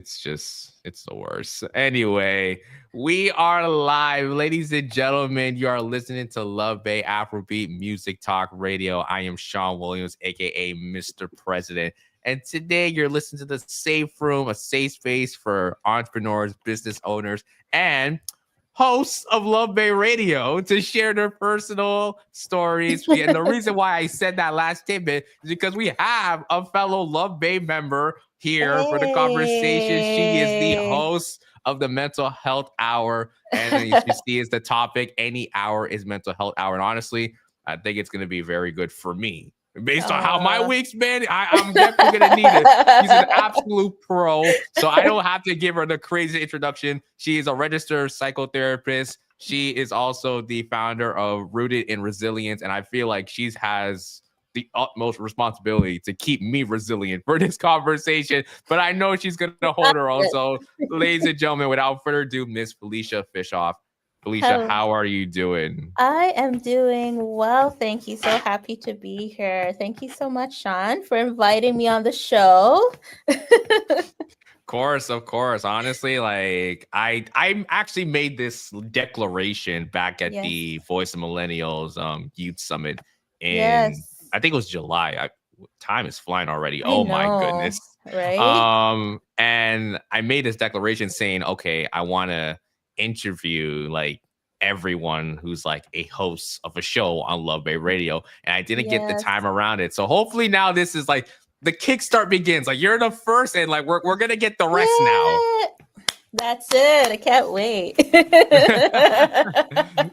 it's the worst. Anyway, we are live, ladies and gentlemen. You are listening to Love Bay Afrobeat Music Talk Radio. I am Shon Williams, aka Mr. President. And today you're listening to the Safe Room, a safe space for entrepreneurs, business owners, and hosts of LuvBay Radio to share their personal stories. And the reason why I said that last statement is because we have a fellow LuvBay member here for the conversation. She is the Hey. host of the Mental Health Hour. And then you see is the topic, any hour is mental health hour. And honestly, I think it's going to be very good for me. Based on how my week's been, I'm definitely going to need it. She's an absolute pro. So I don't have to give her the crazy introduction. She is a registered psychotherapist. She is also the founder of Rooted in Resilience. And I feel like she has the utmost responsibility to keep me resilient for this conversation. But I know she's going to hold her own. So, ladies and gentlemen, without further ado, Miss Felicia Fischhoff. Felicia, how are you doing? I am doing well. Thank you. So happy to be here. Thank you so much, Shon, for inviting me on the show. Of course. Honestly, like I actually made this declaration back at the Voice of Millennials Youth Summit in I think it was July. Time is flying already. Oh my goodness. Right? And I made this declaration saying, okay, I want to interview like everyone who's like a host of a show on LuvBay Radio. And I didn't get the time around it. So hopefully now this is like the kickstart begins. Like you're the first, and like we're gonna get the rest now. That's it. I can't wait.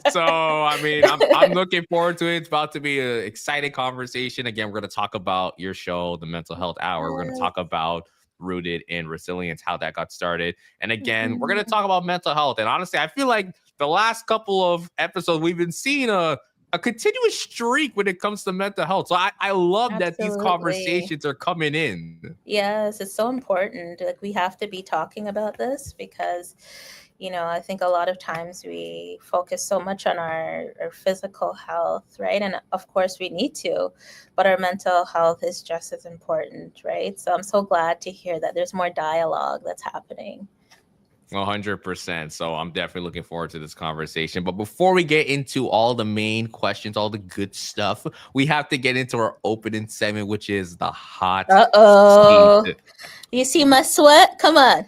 So I mean, I'm looking forward to it. It's about to be an exciting conversation. Again, we're gonna talk about your show, the Mental Health Hour. We're gonna talk about Rooted in Resilience, how that got started. And again, we're gonna talk about mental health. And honestly, I feel like the last couple of episodes we've been seeing a continuous streak when it comes to mental health. So I love that these conversations are coming in. Yes, it's so important. Like we have to be talking about this because, I think a lot of times we focus so much on our physical health, right? And of course we need to, but our mental health is just as important, right? So I'm so glad to hear that there's more dialogue that's happening. 100%. So I'm definitely looking forward to this conversation. But before we get into all the main questions, all the good stuff, we have to get into our opening segment, which is the hot seat. You see my sweat? Come on.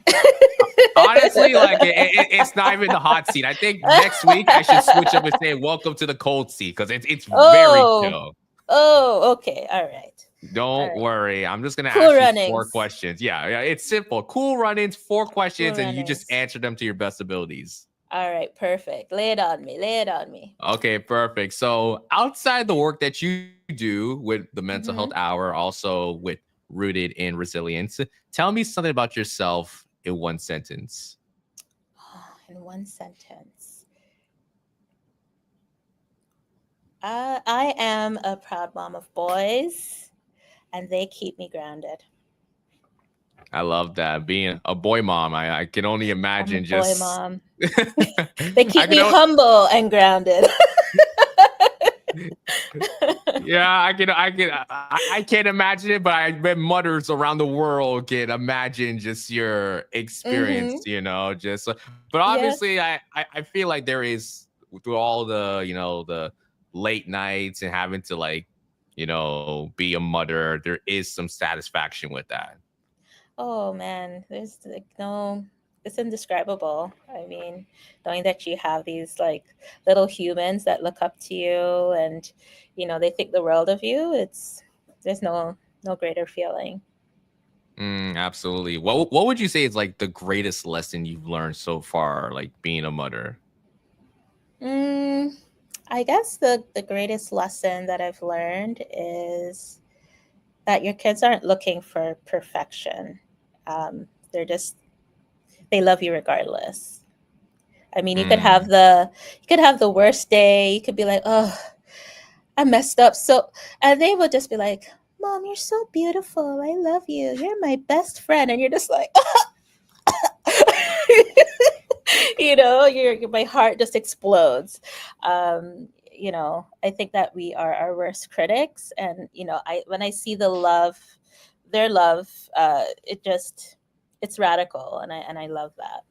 Honestly, like it's not even the hot seat. I think next week I should switch up and say welcome to the cold seat because it's very chill. Oh, okay. All right. Don't worry. I'm just going to ask you 4 questions. Yeah, it's simple. Cool run-ins, 4 questions, and you just answer them to your best abilities. All right, perfect. Lay it on me. Okay, perfect. So outside the work that you do with the Mental Health Hour, also with Rooted in Resilience, tell me something about yourself in one sentence. In one sentence. I am a proud mom of boys, and they keep me grounded. I love that. Being a boy mom, I can only imagine boy mom. They keep me humble and grounded. Yeah, I can't imagine it, but I bet mothers around the world can imagine just your experience, but obviously I feel like there is, through all the, the late nights and having to be a mother, there is some satisfaction with that. Oh man, there's it's indescribable. I mean, knowing that you have these little humans that look up to you and they think the world of you, there's no greater feeling. Absolutely. What would you say is the greatest lesson you've learned so far, being a mother? I guess the greatest lesson that I've learned is that your kids aren't looking for perfection. They love you regardless. I mean, you could have the worst day. You could be like, oh, I messed up. And they would just be like, Mom, you're so beautiful. I love you. You're my best friend. And you're just like, my heart just explodes. I think that we are our worst critics. And, when I see their love, it's radical, and I love that.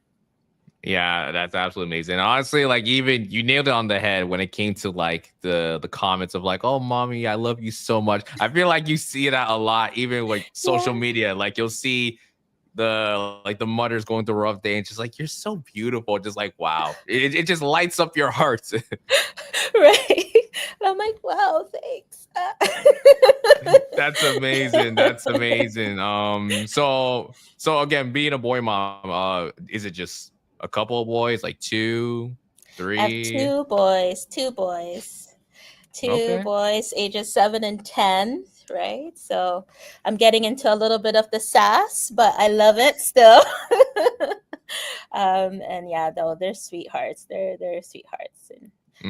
Yeah, that's absolutely amazing. Honestly, like even you nailed it on the head when it came to like the comments of like, "Oh, mommy, I love you so much." I feel like you see that a lot, even like social Yeah. media. Like you'll see the mothers going through a rough day and just like, "You're so beautiful." Just like, wow, it just lights up your heart. Right. And I'm like, wow, thanks. That's amazing. That's amazing. So again, being a boy mom, is it just a couple of boys, like two, I have three? two Okay. boys, ages 7 and 10, right? So I'm getting into a little bit of the sass, but I love it still. And yeah, though they're sweethearts. They're sweethearts,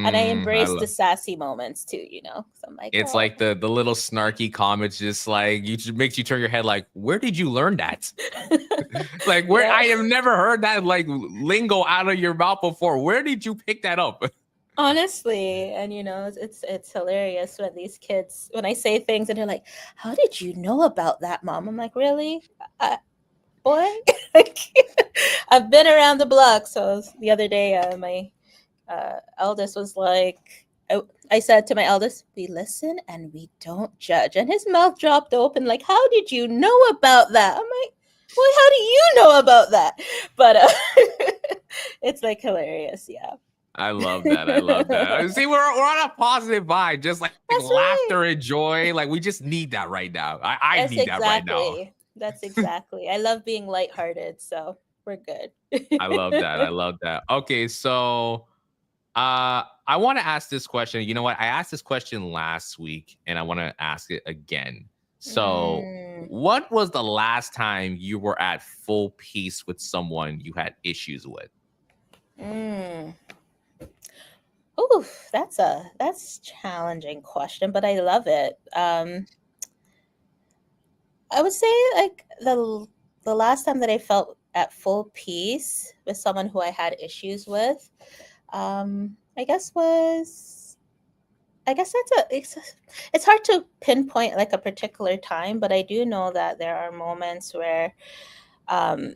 and I I embrace the love. sassy moments too. So I'm like, It's oh. like the little snarky comments, just like you just makes you turn your head, like, where did you learn that? Like, where Yeah. I have never heard that like lingo out of your mouth before. Where did you pick that up? Honestly, and it's hilarious when these kids, when I say things and they're like, "How did you know about that, mom?" I'm like, "Really, boy?" I've been around the block. So the other day, my eldest was like, I said to my eldest, "We listen and we don't judge," and his mouth dropped open, like, "How did you know about that?" I'm like, "Well, how do you know about that?" But it's like hilarious, yeah. I love that. I love that. See, we're on a positive vibe, just like That's right. laughter and joy. Like we just need that right now. I That's need that right now. exactly. That's exactly. I love being lighthearted, so we're good. I love that. I love that. Okay, so I want to ask this question. You know what? I asked this question last week and I want to ask it again. So, Mm, what was the last time you were at full peace with someone you had issues with? mm. Ooh, that's challenging question, but I love it. I would say like the last time that I felt at full peace with someone who I had issues with, I guess was I guess it's hard to pinpoint like a particular time, but I do know that there are moments where um,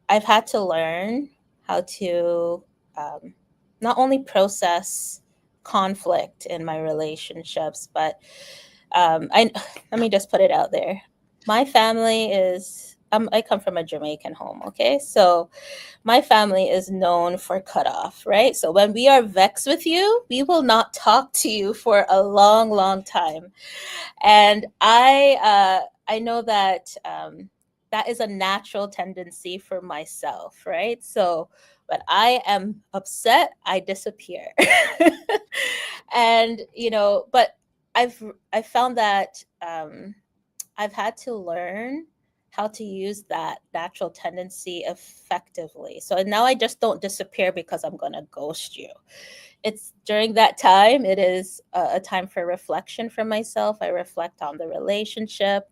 I've had to learn how to um, not only process conflict in my relationships, but I let me just put it out there. My family is I come from a Jamaican home, okay? So my family is known for cutoff, right? So when we are vexed with you, we will not talk to you for a long, long time. And I know that that is a natural tendency for myself, right? So when I am upset, I disappear. And but I found that I've had to learn how to use that natural tendency effectively. So now I just don't disappear because I'm going to ghost you. It's during that time, it is a time for reflection for myself. I reflect on the relationship.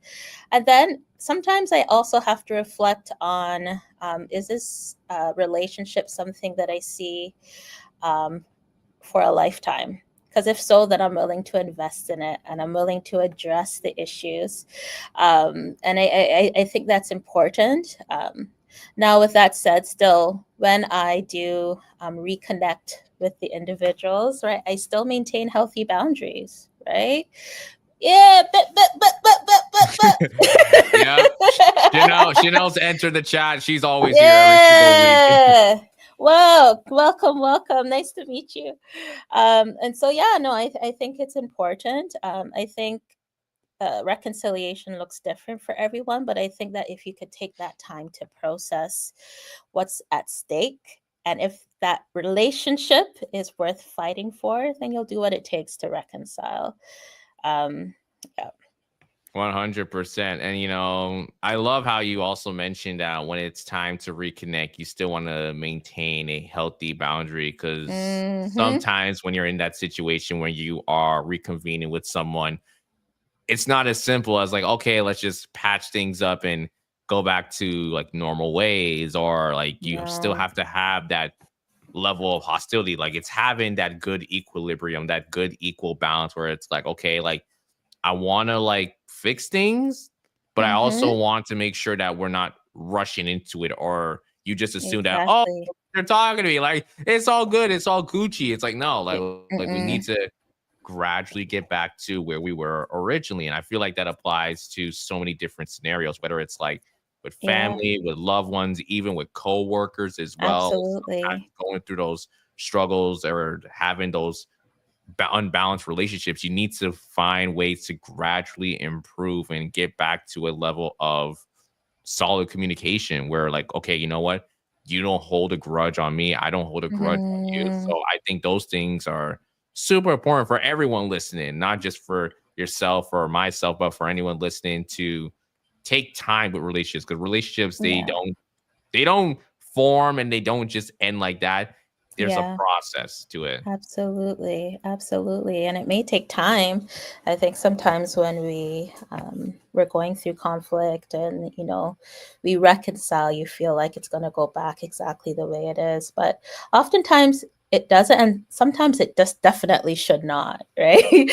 And then sometimes I also have to reflect on is this relationship something that I see um, for a lifetime? Because if so, then I'm willing to invest in it and I'm willing to address the issues. And I think that's important. Now, with that said, still, when I do reconnect with the individuals, right, I still maintain healthy boundaries, right? Yeah, Yep. Chanel's entered the chat. She's always here every single week. yeah. Wow. Welcome, welcome. Nice to meet you. And so, yeah, no, I think it's important. I think reconciliation looks different for everyone, but I think that if you could take that time to process what's at stake, and if that relationship is worth fighting for, then you'll do what it takes to reconcile. Um, yeah. 100%. And I love how you also mentioned that when it's time to reconnect, you still want to maintain a healthy boundary because Mm-hmm. sometimes when you're in that situation where you are reconvening with someone, it's not as simple as like, okay, let's just patch things up and go back to like normal ways, or like you still No. have to have that level of hostility. Like it's having that good equilibrium, that good equal balance where it's like, okay, like I want to like fix things, but I also Mm-hmm. want to make sure that we're not rushing into it, or you just assume that, oh, Exactly. they're talking to me, like it's all good, it's all Gucci. It's like, no, like we need Mm-mm. to gradually get back to where we were originally. And I feel like that applies to so many different scenarios, whether it's like with Yeah, family, with loved ones, even with coworkers as well. Sometimes absolutely. going through those struggles or having those unbalanced relationships, you need to find ways to gradually improve and get back to a level of solid communication where, like, okay, you know what, you don't hold a grudge on me, I don't hold a grudge on you. So Hmm. I think those things are super important for everyone listening, not just for yourself or myself, but for anyone listening, to take time with relationships, because relationships, Yeah, they don't form and they don't just end like that. There's a yeah. process to it. Absolutely, absolutely, and it may take time. I think sometimes when we're going through conflict and we reconcile, you feel like it's going to go back exactly the way it is, but oftentimes it doesn't, and sometimes it just definitely should not, right?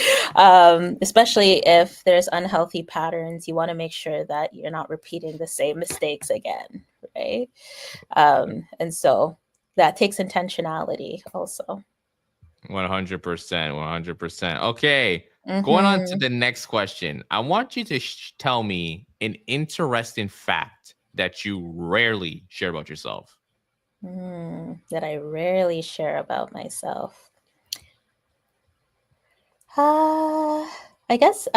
Especially if there's unhealthy patterns, you want to make sure that you're not repeating the same mistakes again, right? And so that takes intentionality also. 100%. 100%. Okay. Going on to Mm-hmm. the next question. I want you to tell me an interesting fact that you rarely share about yourself. That I rarely share about myself. Uh, I guess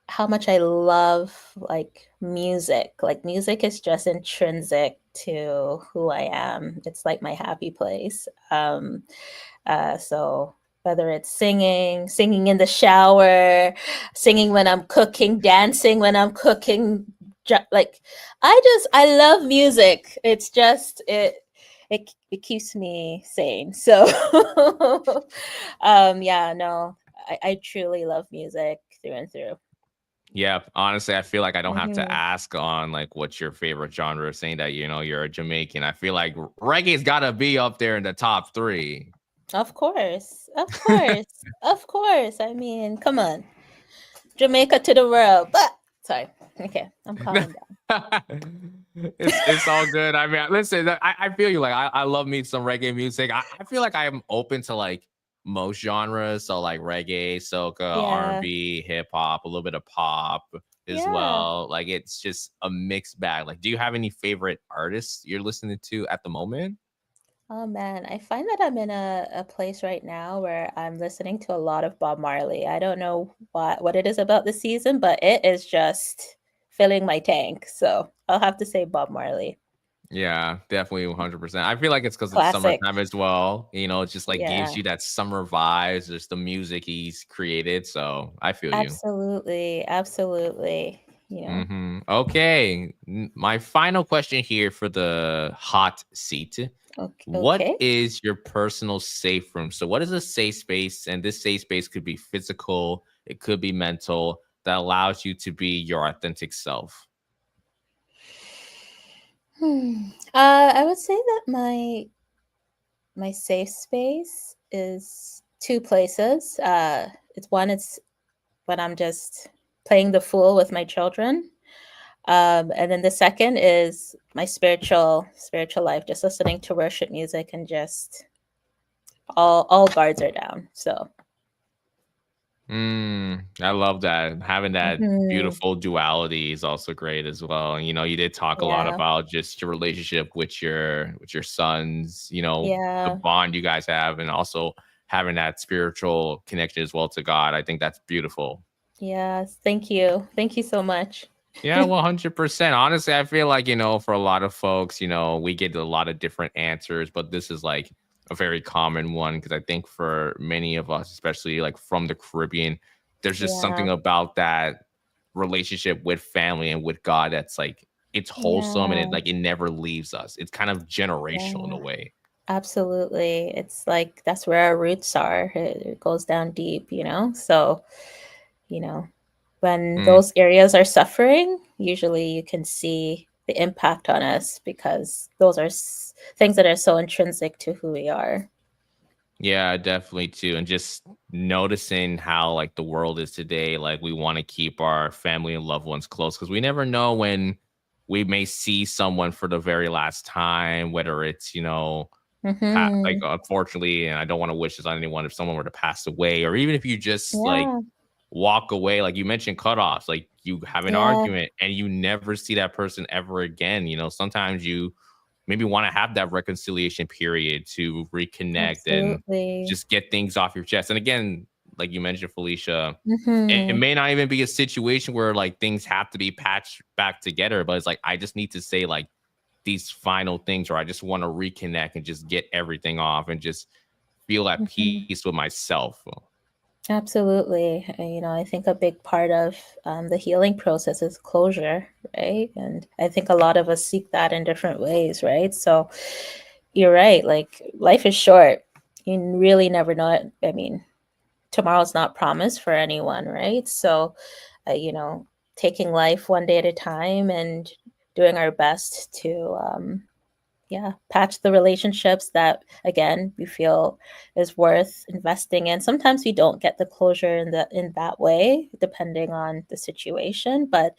how much I love like music. Like music is just intrinsic to who I am. It's like my happy place. So whether it's singing in the shower, singing when I'm cooking, dancing when I'm cooking, like I love music. It's just it keeps me sane. So yeah, no, I truly love music through and through. Yeah, honestly, I feel like I don't have to Hmm. ask on like what's your favorite genre, saying that you're a Jamaican. I feel like reggae's gotta be up there in the top three. Of course, of course, of course. I mean, come on, Jamaica to the world. But sorry, okay, I'm calming down. It's all good. I mean, listen, I feel you. Like I love me some reggae music. I feel like I am open to like most genres. So like reggae, soca, Yeah, R&B, hip hop, a little bit of pop as yeah. well. Like it's just a mixed bag. Like, do you have any favorite artists you're listening to at the moment? Oh man, I find that I'm in a place right now where I'm listening to a lot of Bob Marley. I don't know what it is about the season, but it is just filling my tank. So I'll have to say Bob Marley. Yeah, definitely 100%. I feel like it's because it's Classic. summertime as well. It just like gives Yeah, you that summer vibes. Just the music he's created. So I feel you. absolutely. Absolutely. You know, Okay. My final question here for the hot seat. okay. What Okay. is your personal safe room? So, what is a safe space? And this safe space could be physical, it could be mental, that allows you to be your authentic self. I would say that my safe space is two places. It's when I'm just playing the fool with my children. And then the second is my spiritual life, just listening to worship music and just all guards are down. So I love that. Having that mhm, beautiful duality is also great as well. And you did talk a lot yeah, about just your relationship with your sons, the yeah, bond you guys have, and also having that spiritual connection as well to God. I think that's beautiful. yes. Thank you so much. Yeah, 100%. Honestly, I feel like, for a lot of folks, we get a lot of different answers, but this is like a very common one because I think for many of us, especially like from the Caribbean, there's just Yeah, something about that relationship with family and with God that's like it's wholesome and yeah, it never leaves us. It's kind of generational in a yeah. way. Absolutely. It's like that's where our roots are. It goes down deep, you know? So, you know, when Mm, those areas are suffering, usually you can see the impact on us because those are things that are so intrinsic to who we are. Yeah, definitely too. And just noticing how like the world is today, like we want to keep our family and loved ones close because we never know when we may see someone for the very last time, whether it's, like Mm-hmm. unfortunately, and I don't want to wish this on anyone if someone were to pass away, or even if you just like Yeah. walk away, like you mentioned cutoffs, like you have an Yeah. argument and you never see that person ever again. Sometimes you maybe want to have that reconciliation period to reconnect and Absolutely. just get things off your chest. And again, like you mentioned, Felicia, it Mm-hmm. may not even be a situation where like things have to be patched back together, but it's like I just need to say like these final things, or I just want to reconnect and just get everything off and just feel at Mm-hmm. peace with myself. Absolutely. I think a big part of the healing process is closure, right? And I think a lot of us seek that in different ways, right? So you're right. Like life is short. You really never know it. I mean, tomorrow's not promised for anyone, right? So, uh, you know, taking life one day at a time and doing our best to, patch the relationships that again we feel is worth investing in. Sometimes we don't get the closure in that way, depending on the situation, but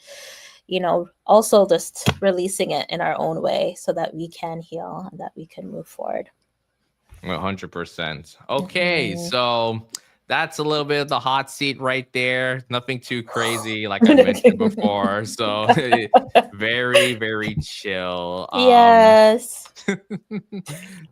also just releasing it in our own way so that we can heal and that we can move forward. 100%. Okay, Mhm. so that's a little bit of the hot seat right there. Nothing too crazy, like I mentioned before. So very, very chill. Yes.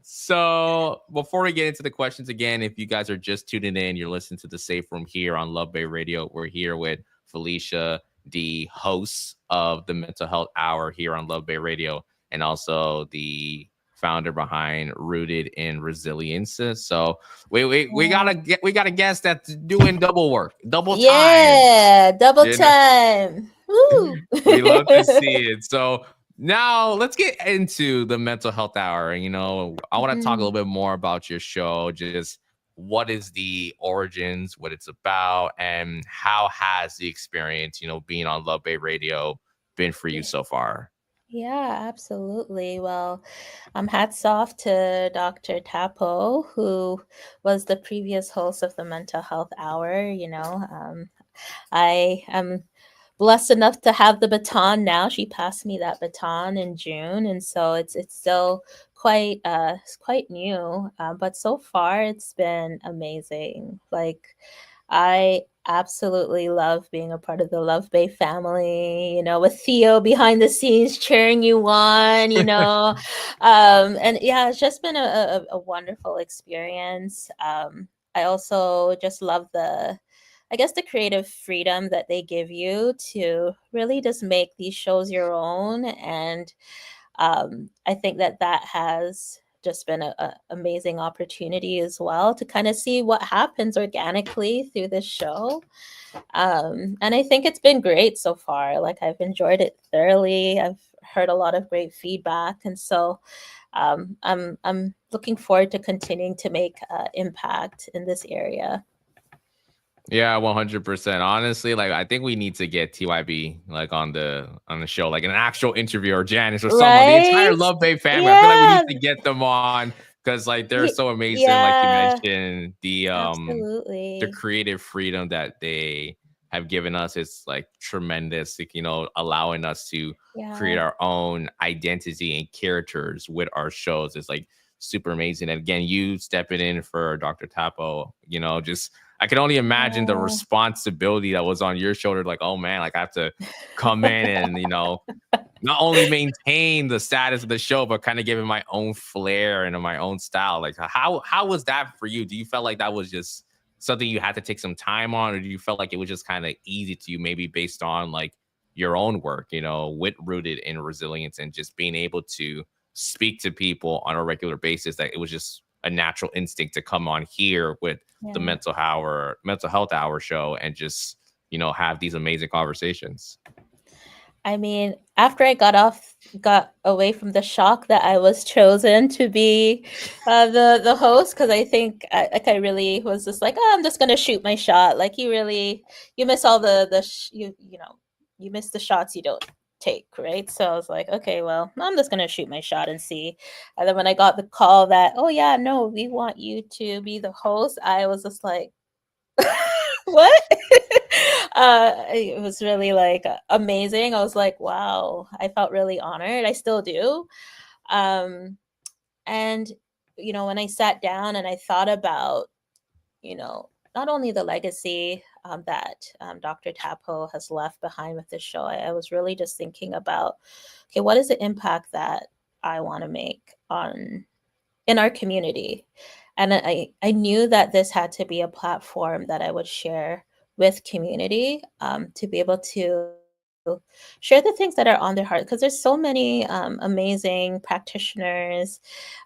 So before we get into the questions again, if you guys are just tuning in, you're listening to the Safe Room here on LuvBay Radio. We're here with Felicia, the host of the Mental Health Hour here on LuvBay Radio, and also the founder behind Rooted in Resilience. So we got a guest that's doing double work, double time. Yeah, double You know, time. Woo. we love to see it. So now let's get into the mental health hour. I want to talk a little Mhm. bit more about your show, just what is the origins, what it's about, and how has the experience, being on Love Bay Radio been for you Yeah. so far? Yeah, absolutely. Well, hats off to Dr. Tapo, who was the previous host of the Mental Health Hour. I am blessed enough to have the baton now. She passed me that baton in June, and so it's still quite new. But so far, it's been amazing. Like I absolutely love being a part of the Love Bay family, with Theo behind the scenes cheering you on, and yeah, it's just been a wonderful experience. I also just love I guess the creative freedom that they give you to really just make these shows your own. And I think that has just been a amazing opportunity as well to kind of see what happens organically through this show. And I think it's been great so far. Like I've enjoyed it thoroughly. I've heard a lot of great feedback, and so I'm looking forward to continuing to make impact in this area. Yeah, 100%. Honestly, like I think we need to get TYB like on the show, like an actual interview, or Janice or someone, the entire Right? Love Bay family. I feel like we need Yeah. to get them on because like they're so amazing. Like you Yeah. mentioned, the Absolutely. creative freedom that they have given us is like tremendous. Like, allowing us to create Yeah. our own identity and characters with our shows is like super amazing. And again, you stepping in for Dr. Tapo, just I can only imagine the Yeah. responsibility that was on your shoulder. Like, oh man, like I have to come in and not only maintain the status of the show, but kind of give it my own flair and my own style. Like, how was that for you? Do you feel like that was just something you had to take some time on, or do you feel like it was just kind of easy to you, maybe based on like your own work, with Rooted in Resilience and just being able to speak to people on a regular basis, that it was just a natural instinct to come on here with the Yeah. mental health hour show and just have these amazing conversations? I mean, after I got away from the shock that I was chosen to be the host, because I think I really was just like, oh, I'm just gonna shoot my shot. Like you miss all you miss the shots you don't take, right? So I was like, okay, well, I'm just gonna shoot my shot and see. And then when I got the call that, oh yeah, no, we want you to be the host, I was just like, what? It was really like amazing. I was like, wow, I felt really honored. I still do. Um, and when I sat down and I thought about, not only the legacy that Dr. Tapo has left behind with this show, I was really just thinking about, okay, what is the impact that I want to make on in our community? And I knew that this had to be a platform that I would share with community, to be able to share the things that are on their heart, because there's so many amazing practitioners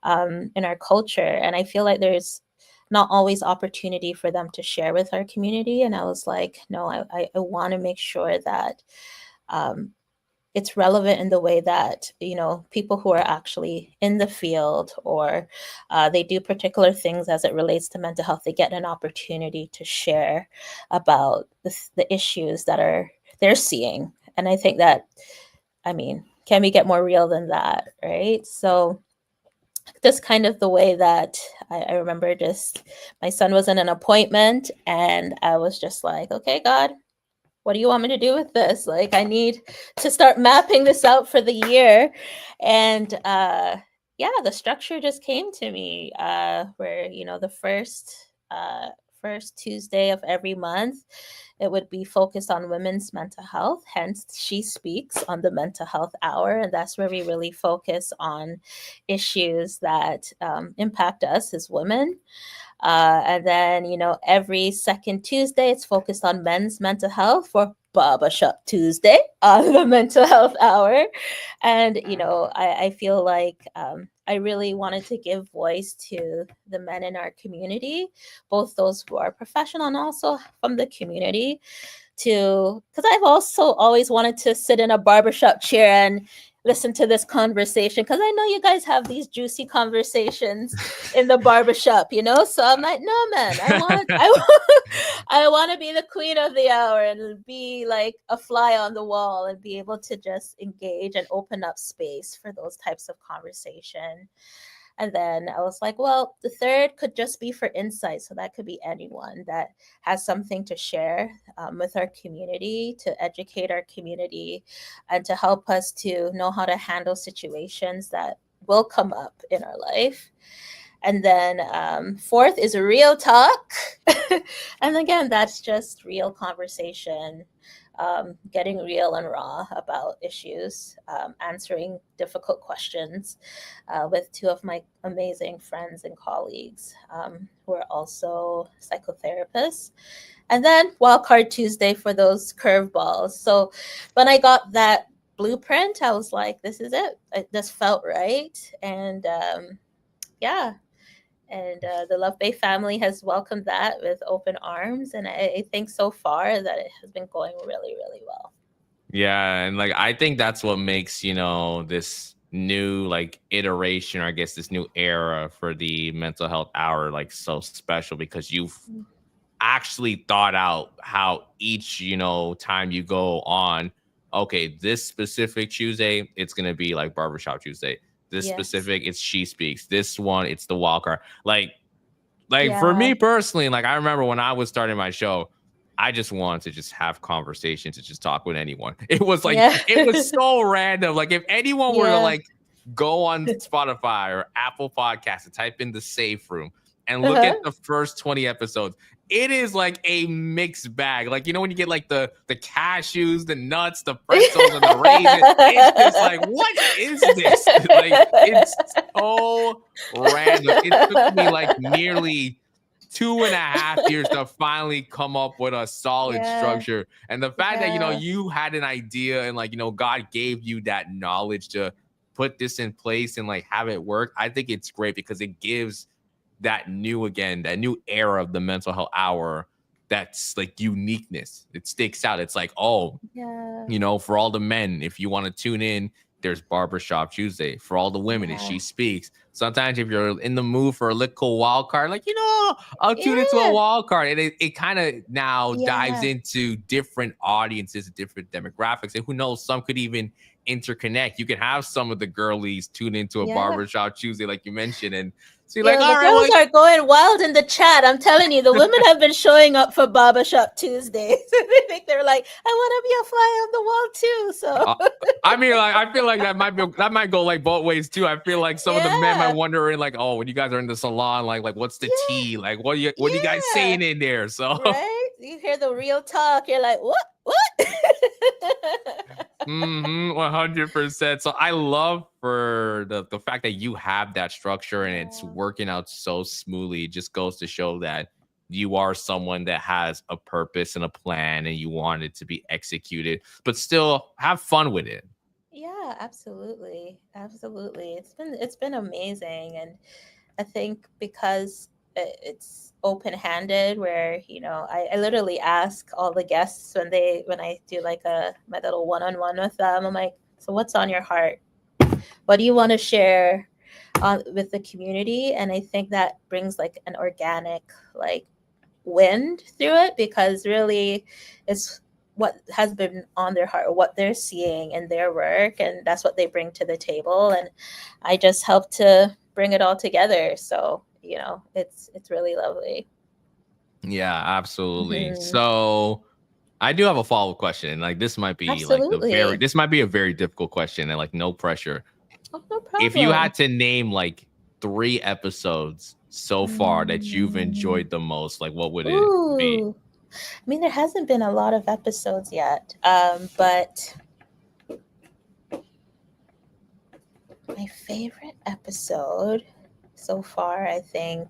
in our culture, and I feel like there's not always opportunity for them to share with our community. And I was like, no, I want to make sure that um, it's relevant in the way that people who are actually in the field, or they do particular things as it relates to mental health, they get an opportunity to share about the issues that they're seeing. And I think that, I mean, can we get more real than that, right? So just kind of the way that I remember, just my son was in an appointment and I was just like, okay, God, what do you want me to do with this? Like, I need to start mapping this out for the year. And yeah, the structure just came to me, where, the first Tuesday of every month, it would be focused on women's mental health. Hence, She Speaks on the Mental Health Hour. And that's where we really focus on issues that impact us as women. And then, every second Tuesday, it's focused on men's mental health for Barbershop Tuesday on the Mental Health Hour. And, I feel like I really wanted to give voice to the men in our community, both those who are professional and also from the community, because I've also always wanted to sit in a barbershop chair and listen to this conversation, because I know you guys have these juicy conversations in the barbershop, so I'm like, no, man, I want to be the queen of the hour and be like a fly on the wall and be able to just engage and open up space for those types of conversation. And then I was like, well, the third could just be for insight. So that could be anyone that has something to share with our community, to educate our community, and to help us to know how to handle situations that will come up in our life. And then fourth is real talk. And again, that's just real conversation, getting real and raw about issues, answering difficult questions with two of my amazing friends and colleagues who are also psychotherapists. And then Wildcard Tuesday for those curveballs. So when I got that blueprint, I was like, this is it. This felt right. And yeah. And the LuvBay family has welcomed that with open arms. And I think so far that it has been going really, really well. Yeah. And like, I think that's what makes, this new like iteration, or I guess this new era for the mental health hour, like so special, because you've actually thought out how each, time you go on, okay, this specific Tuesday, it's going to be like Barbershop Tuesday. This specific, it's She Speaks. This one, it's the Walker. Like for me personally, like I remember when I was starting my show, I just wanted to just have conversations, to just talk with anyone. It was like, it was so random. Like if anyone were to like go on Spotify or Apple Podcasts and type in the Safe Room and look at the first 20 episodes, it is like a mixed bag. Like, when you get like the cashews, the nuts, the pretzels, and the raisins, it's just like, what is this? Like, it's so random. It took me like nearly 2.5 years to finally come up with a solid structure. And the fact that, you had an idea and like, God gave you that knowledge to put this in place and like have it work, I think it's great, because it gives that new era of the mental health hour, that's like uniqueness. It sticks out. It's like, oh, for all the men, if you want to tune in, there's Barbershop Tuesday for all the women and she speaks. Sometimes if you're in the mood for a little wild card, like, I'll tune into a wild card. And it kind of now dives into different audiences, different demographics. And who knows, some could even interconnect. You can have some of the girlies tune into a Barbershop Tuesday, like you mentioned, and see, like, all right, girls are going wild in the chat. I'm telling you, the women have been showing up for Barbershop Tuesdays. They think they're like, I want to be a fly on the wall too. So I mean, like, I feel like that might go like both ways too. I feel like some of the men might wonder, like, oh, when you guys are in the salon, like what's the tea? Like, what are you guys saying in there? So right, you hear the real talk. You're like, what? 100%. So I love for the fact that you have that structure and it's working out so smoothly. It just goes to show that you are someone that has a purpose and a plan and you want it to be executed, but still have fun with it. Yeah, absolutely. It's been amazing. And I think because it's open-handed, where I literally ask all the guests when I do like my little one-on-one with them, I'm like, so what's on your heart? What do you want to share with the community? And I think that brings like an organic like wind through it, because really it's what has been on their heart, what they're seeing in their work, and that's what they bring to the table, and I just help to bring it all together. So it's really lovely. Yeah, absolutely. So I do have a follow-up question, and like this might be this might be a very difficult question, and like no pressure. Oh, no problem. If you had to name like 3 episodes so far that you've enjoyed the most, like what would it be? I mean, there hasn't been a lot of episodes yet, but my favorite episode so far, I think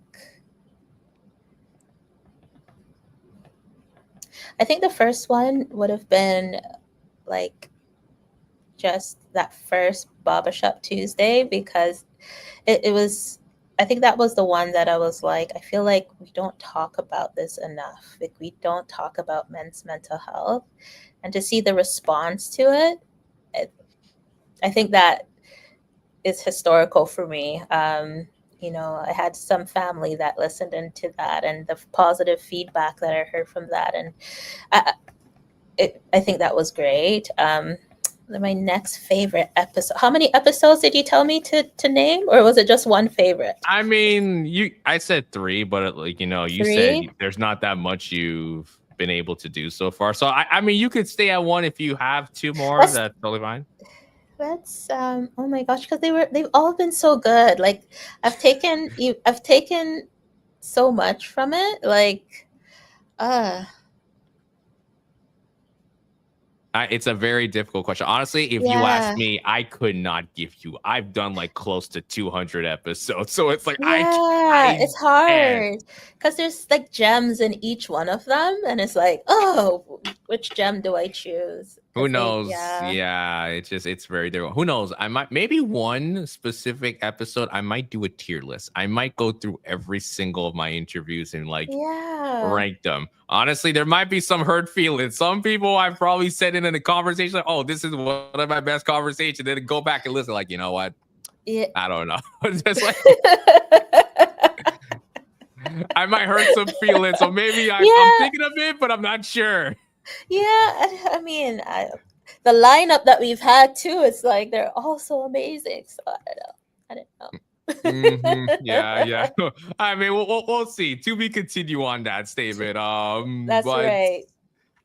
the first one would have been like just that first Barbershop Tuesday, because it was, I think that was the one that I was like, I feel like we don't talk about this enough. Like, we don't talk about men's mental health, and to see the response to it, I think that is historical for me. I had some family that listened into that, and the positive feedback that I heard from that, and I think that was great. My next favorite episode. How many episodes did you tell me to name, or was it just one favorite? I mean, I said 3, but you 3? Said there's not that much you've been able to do so far. So I mean, you could stay at 1 if you have 2 more. That's totally fine. That's oh my gosh, because they've all been so good. Like I've taken so much from it. Like it's a very difficult question. Honestly, if you ask me, I could not give you. I've done like close to 200 episodes. So it's like, it's hard because there's like gems in each one of them. And it's like, oh, which gem do I choose? Who knows? Yeah, it's very difficult. Who knows? I might, maybe one specific episode, I might do a tier list. I might go through every single of my interviews and rank them. Honestly, there might be some hurt feelings. Some people I've probably said in a conversation, like, oh, this is one of my best conversations. Then go back and listen, like, you know what? Yeah. I don't know. Just like, I might hurt some feelings. So maybe I'm thinking of it, but I'm not sure. Yeah, I mean, the lineup that we've had too, it's like they're all so amazing. So I don't know. Yeah. I mean, we'll see. To be continued on that statement. That's right.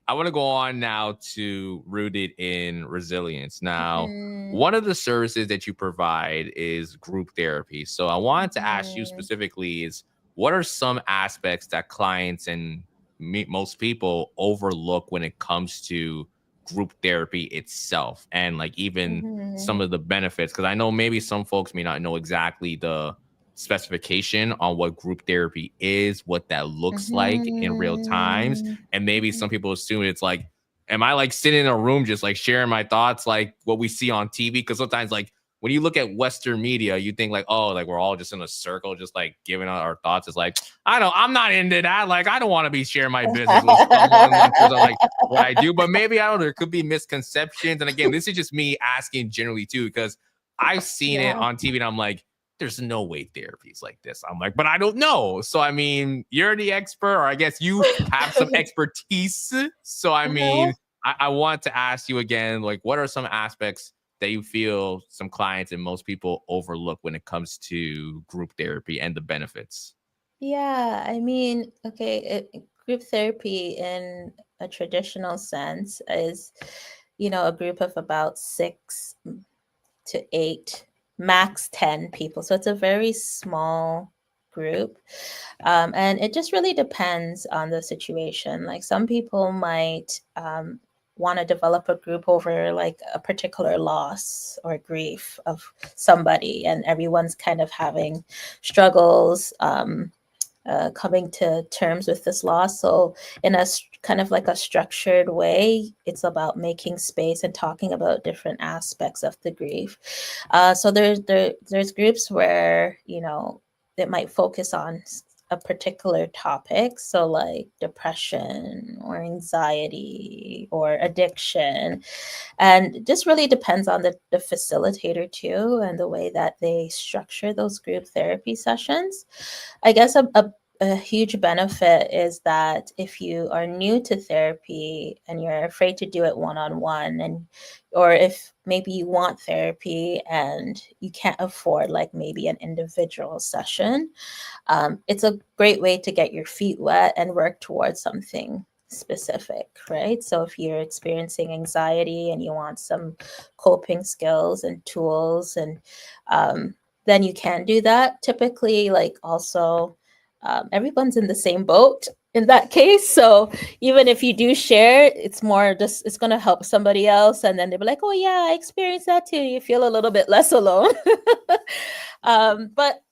I want to go on now to Rooted in Resilience. Now, one of the services that you provide is group therapy. So I wanted to ask you specifically is, what are some aspects that clients and most people overlook when it comes to group therapy itself, and like even some of the benefits? Because I know maybe some folks may not know exactly the specification on what group therapy is, what that looks like in real times, and maybe some people assume it's like, am I like sitting in a room just like sharing my thoughts like what we see on TV? Because sometimes like when you look at Western media, you think like, oh, like we're all just in a circle, just like giving out our thoughts. It's like, I'm not into that. Like, I don't want to be sharing my business with someone in terms of like what I do. But maybe, I don't know, there could be misconceptions. And again, this is just me asking generally too, because I've seen it on TV and I'm like, there's no way therapy is like this. I'm like, but I don't know. So, I mean, you're the expert, or I guess you have some expertise. So, I mean, I want to ask you again, like, what are some aspects that you feel some clients and most people overlook when it comes to group therapy and the benefits? Yeah, I mean, okay, group therapy in a traditional sense is, a group of about 6 to 8, max 10 people. So it's a very small group. And it just really depends on the situation. Like some people might want to develop a group over like a particular loss or grief of somebody, and everyone's kind of having struggles. Coming to terms with this loss. So in a kind of like a structured way, it's about making space and talking about different aspects of the grief. So there's groups where, it might focus on a particular topic. So like depression or anxiety or addiction. And it just really depends on the facilitator too, and the way that they structure those group therapy sessions. I guess a huge benefit is that if you are new to therapy and you're afraid to do it one-on-one, or if maybe you want therapy and you can't afford like maybe an individual session, it's a great way to get your feet wet and work towards something specific, right? So if you're experiencing anxiety and you want some coping skills and tools, and then you can do that. Typically, like also, everyone's in the same boat in that case. So even if you do share, it's more just, it's going to help somebody else. And then they'll be like, oh yeah, I experienced that too. You feel a little bit less alone. But,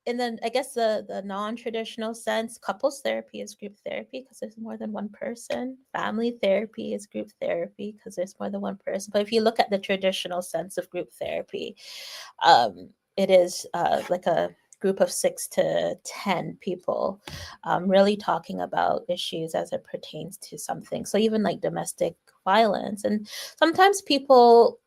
and then I guess the non-traditional sense, couples therapy is group therapy because there's more than one person. Family therapy is group therapy because there's more than one person. But if you look at the traditional sense of group therapy, it is like a group of 6 to 10 people, really talking about issues as it pertains to something. So even like domestic violence. And sometimes people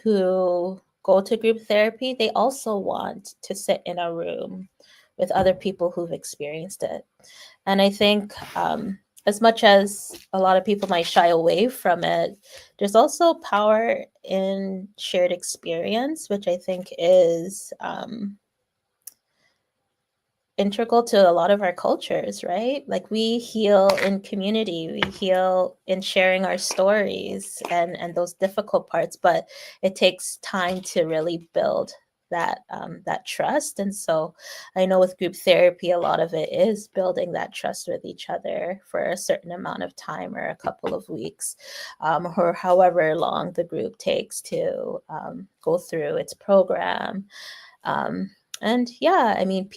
who go to group therapy, they also want to sit in a room with other people who've experienced it. And I think as much as a lot of people might shy away from it, there's also power in shared experience, which I think is integral to a lot of our cultures, right? Like we heal in community, we heal in sharing our stories and those difficult parts, but it takes time to really build that trust. And so I know with group therapy, a lot of it is building that trust with each other for a certain amount of time or a couple of weeks, or however long the group takes to go through its program. And yeah, I mean,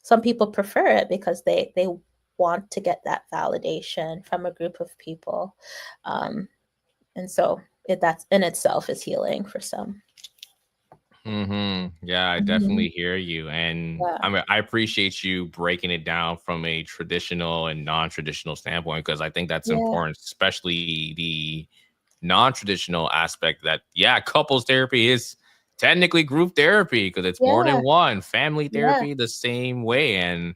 some people prefer it because they want to get that validation from a group of people. And so that's in itself is healing for some. Yeah, I definitely hear you. And Yeah. I mean, I appreciate you breaking it down from a traditional and non-traditional standpoint, because I think that's Yeah. important, especially the non-traditional aspect that, yeah, couples therapy is technically group therapy because it's more Yeah. than one. Family Yeah. therapy the same way. And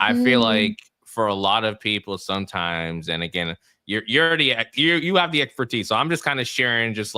I feel Mhm. like for a lot of people sometimes, and again, you have the expertise. So I'm just kind of sharing just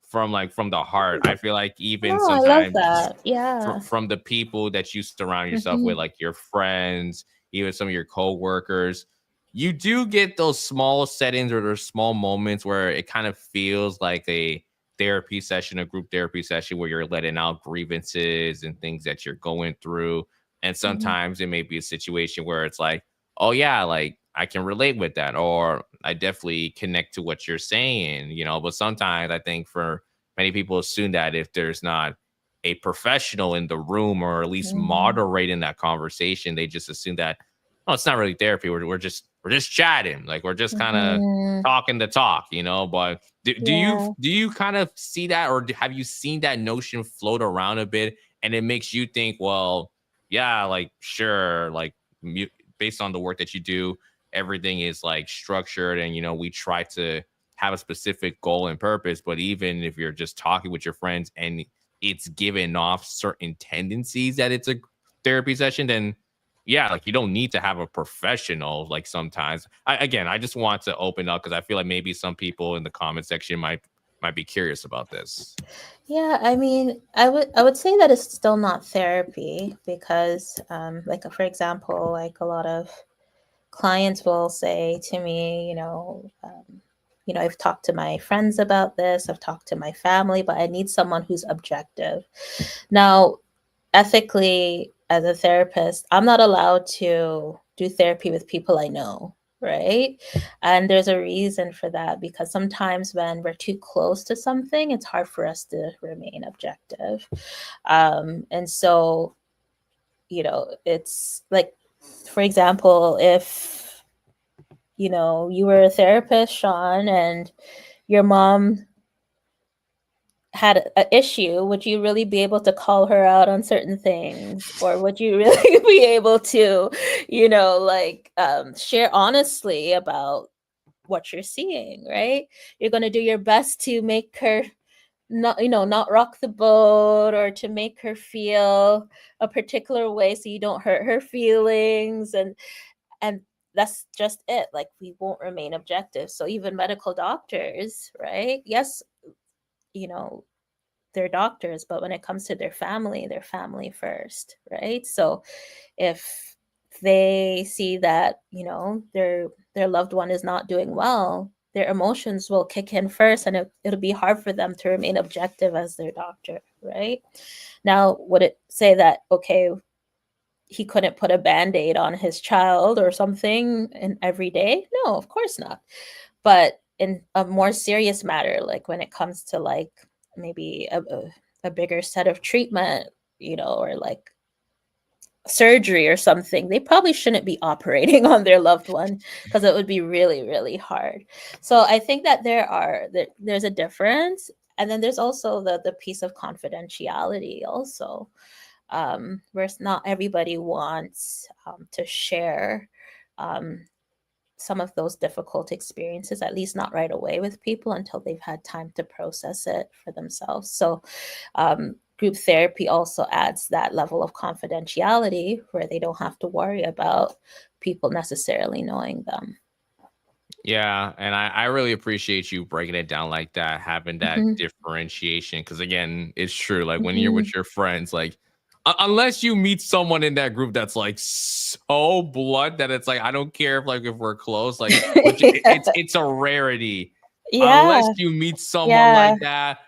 from the heart. I feel like even No, I love sometimes that. Yeah. from the people that you surround yourself with, Mhm. like your friends, even some of your coworkers, you do get those small settings or those small moments where it kind of feels like a therapy session, a group therapy session where you're letting out grievances and things that you're going through. And Mhm. sometimes it may be a situation where it's like, oh yeah, like I can relate with that, or I definitely connect to what you're saying, But sometimes I think for many people assume that if there's not a professional in the room or at least Mhm. moderating that conversation, they just assume that, oh, it's not really therapy. We're just just chatting, like we're just kind of Mhm. talking the talk, you know. But Yeah. do you kind of see that, or have you seen that notion float around a bit, and it makes you think, well, yeah, like sure, like based on the work that you do, everything is like structured, and you know we try to have a specific goal and purpose. But even if you're just talking with your friends and it's giving off certain tendencies that it's a therapy session, then yeah, like you don't need to have a professional. Like sometimes, I just want to open up because I feel like maybe some people in the comment section might be curious about this. Yeah, I mean, I would say that it's still not therapy because, like for example, like a lot of clients will say to me, I've talked to my friends about this, I've talked to my family, but I need someone who's objective. Now, ethically, as a therapist, I'm not allowed to do therapy with people I know, right? And there's a reason for that because sometimes when we're too close to something, it's hard for us to remain objective. And so, it's like, for example, if, you were a therapist, Sean, and your mom had an issue, would you really be able to call her out on certain things? Or would you really be able to, share honestly about what you're seeing, right? You're going to do your best to make her not rock the boat or to make her feel a particular way so you don't hurt her feelings. And that's just it. Like, we won't remain objective. So even medical doctors, right? Yes, you know, they're doctors, but when it comes to their family first, right? So if they see that, their loved one is not doing well, their emotions will kick in first, and it'll be hard for them to remain objective as their doctor, right? Now, would it say that, okay, he couldn't put a band-aid on his child or something in every day? No, of course not. But in a more serious matter, like when it comes to like maybe a bigger set of treatment, or like surgery or something, they probably shouldn't be operating on their loved one because it would be really, really hard. So I think that there's a difference. And then there's also the piece of confidentiality also, where not everybody wants to share um, some of those difficult experiences, at least not right away with people until they've had time to process it for themselves. So group therapy also adds that level of confidentiality where they don't have to worry about people necessarily knowing them. Yeah, and I really appreciate you breaking it down like that, having that Mm-hmm. differentiation. Because again, it's true. Like when you're Mm-hmm. with your friends, like unless you meet someone in that group that's like so blood that it's like I don't care if we're close, like which it's a rarity. Unless Yeah, you meet someone yeah, like that,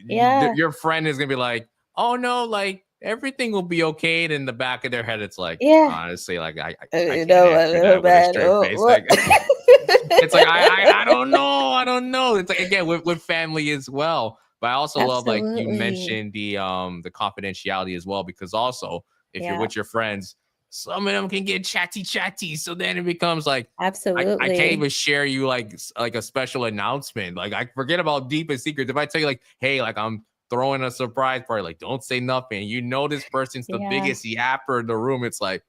yeah, your friend is gonna be like, "Oh no, like everything will be okay." And in the back of their head, it's like, yeah. honestly, like I You can't know, a answer little that with a bad. straight face. Like it's like I don't know. I don't know. It's like again with family as well. But I also love like you Absolutely. mentioned the confidentiality as well, because also if you're Yeah, with your friends, some of them can get chatty. So then it becomes like I can't absolutely. even share you like a special announcement. Like I forget about deep and secrets. If I tell you like, hey, like I'm throwing a surprise party, like don't say nothing. You know this person's the Yeah. biggest yapper in the room. It's like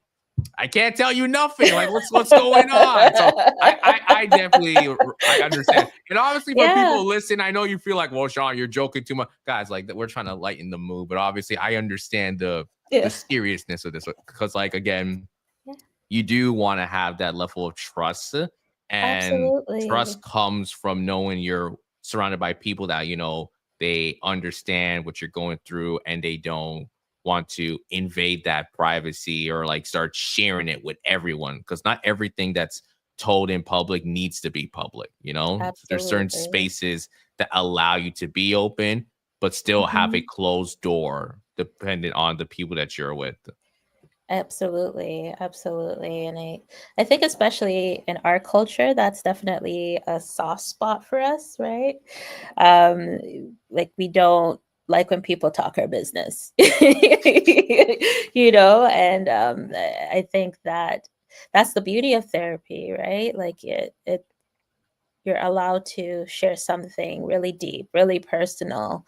I can't tell you nothing. Like what's going on? So I definitely I understand. And obviously for Yeah. people listen, I know you feel like, well, Sean, you're joking too much. Guys, like we're trying to lighten the mood, but obviously I understand the Yeah. seriousness of this because like again, Yeah. you do want to have that level of trust, and trust Absolutely. comes from knowing you're surrounded by people that they understand what you're going through and they don't want to invade that privacy or like start sharing it with everyone, because not everything that's told in public needs to be public. So there's certain Absolutely. spaces that allow you to be open but still have a Mhm. closed door depending on the people that you're with. Absolutely. Absolutely. And I think especially in our culture, that's definitely a soft spot for us, right? Um, like we don't like when people talk our business, and I think that that's the beauty of therapy, right? Like you're allowed to share something really deep, really personal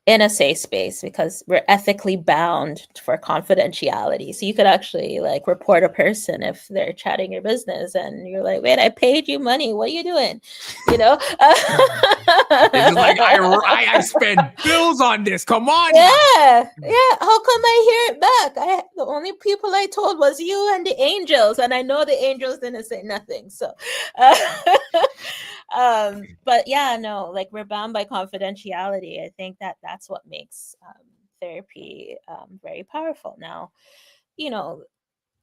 in a safe space because we're ethically bound for confidentiality. So you could actually like report a person if they're chatting your business and you're like, wait, I paid you money. What are you doing? You know? It's just like, I spend bills on this. Come on. Yeah. Now. Yeah. How come I hear it back? The only people I told was you and the angels. And I know the angels didn't say nothing. So, but yeah, no, like we're bound by confidentiality. I think that's what makes therapy very powerful. Now, you know,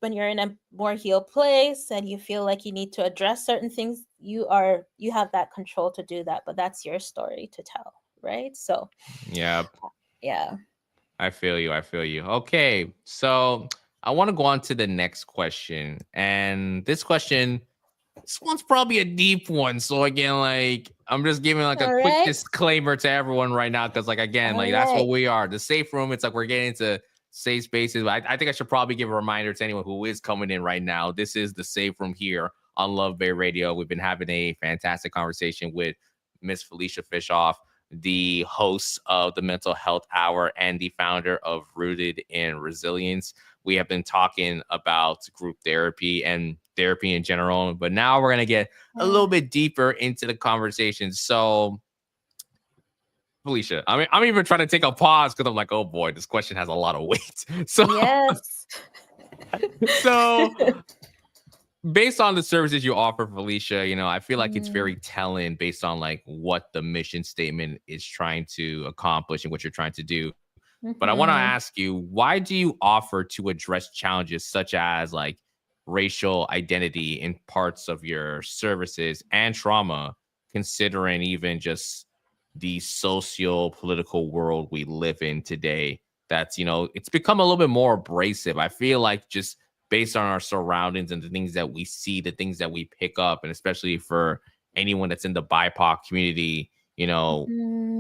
when you're in a more healed place and you feel like you need to address certain things, you have that control to do that, but that's your story to tell, right? So Yeah. yeah. I feel you. Okay. So I want to go on to the next question. And this one's probably a deep one. So again, like I'm just giving like a All quick right. disclaimer to everyone right now. Cause like again, All like that's right. what we are. The safe room. It's like we're getting into safe spaces. I think I should probably give a reminder to anyone who is coming in right now. This is the safe room here on LuvBay Radio. We've been having a fantastic conversation with Miss Felicia Fischhoff, the host of the Mental Health Hour and the founder of Rooted in Resilience. We have been talking about group therapy and therapy in general, but now we're going to get a little bit deeper into the conversation. So, Felicia, I'm even trying to take a pause because I'm like, oh boy, this question has a lot of weight. So, Yes. so based on the services you offer, Felicia, I feel like it's very telling based on like what the mission statement is trying to accomplish and what you're trying to do. But I want to ask you, why do you offer to address challenges such as like racial identity in parts of your services and trauma, considering even just the socio-political world we live in today? That's, it's become a little bit more abrasive. I feel like just based on our surroundings and the things that we see, the things that we pick up, and especially for anyone that's in the BIPOC community,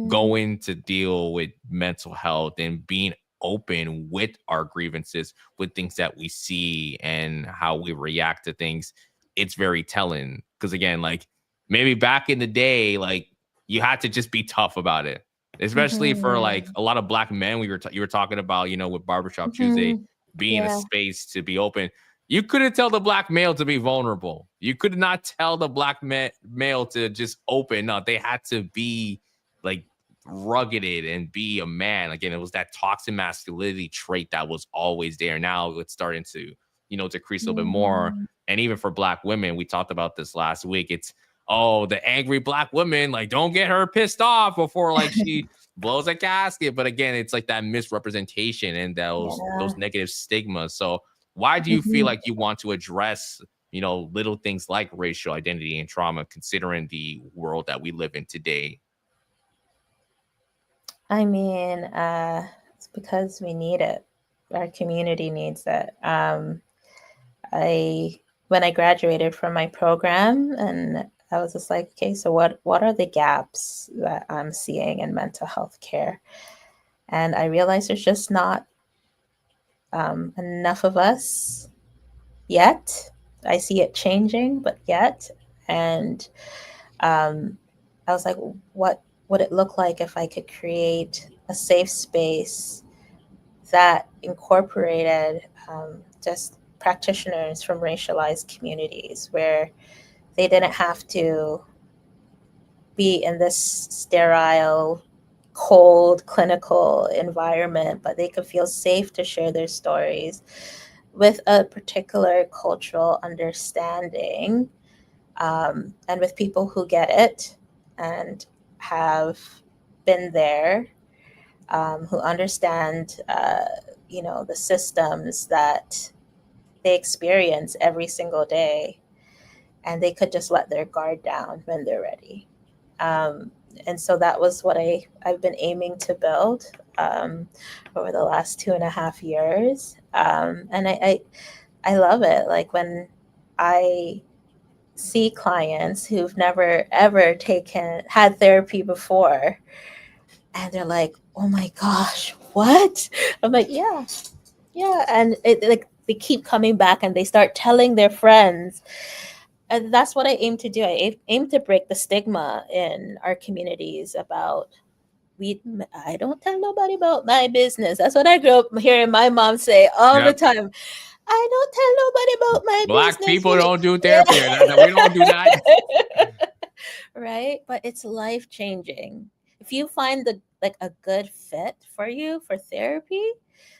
going to deal with mental health and being open with our grievances, with things that we see and how we react to things, it's very telling. Because again, like maybe back in the day, like you had to just be tough about it, especially for like a lot of Black men. You were talking about, with Barbershop Tuesday being a space to be open. You couldn't tell the Black male to be vulnerable. You could not tell the Black male to just open. No, they had to be like ruggeded and be a man. Again, it was that toxic masculinity trait that was always there. Now it's starting to, decrease a little bit more. And even for Black women, we talked about this last week. It's, oh, the angry Black woman, like don't get her pissed off before like she blows a casket. But again, it's like that misrepresentation and those negative stigmas. So why do you feel like you want to address, little things like racial identity and trauma, considering the world that we live in today? I mean, it's because we need it. Our community needs it. When I graduated from my program, and I was just like, okay, so what are the gaps that I'm seeing in mental health care? And I realized there's just not enough of us yet. I see it changing, but yet. And I was like, what would it look like if I could create a safe space that incorporated just practitioners from racialized communities, where they didn't have to be in this sterile, cold, clinical environment, but they could feel safe to share their stories with a particular cultural understanding, and with people who get it and have been there, who understand, the systems that they experience every single day, and they could just let their guard down when they're ready. And so that was what I've been aiming to build over the last 2.5 years. And I love it. Like when I see clients who've never ever had therapy before, and they're like, oh my gosh, what? I'm like, yeah. And it like they keep coming back and they start telling their friends. And that's what I aim to do. I aim to break the stigma in our communities about I don't tell nobody about my business. That's what I grew up hearing my mom say all the Yep. time. I don't tell nobody about my Black business. people don't do therapy. We don't do that. Right? But it's life changing. If you find a good fit for you for therapy,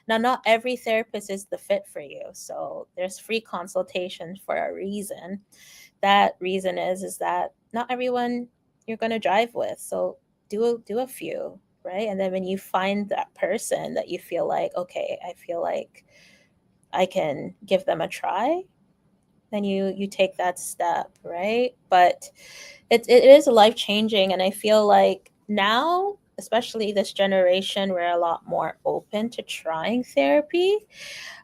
now not every therapist is the fit for you. So there's free consultations for a reason. That reason is that not everyone you're gonna drive with. So do a few, right? And then when you find that person that you feel like, okay, I feel like I can give them a try, then you take that step, right? But it is life changing, and I feel like now, especially this generation, we're a lot more open to trying therapy,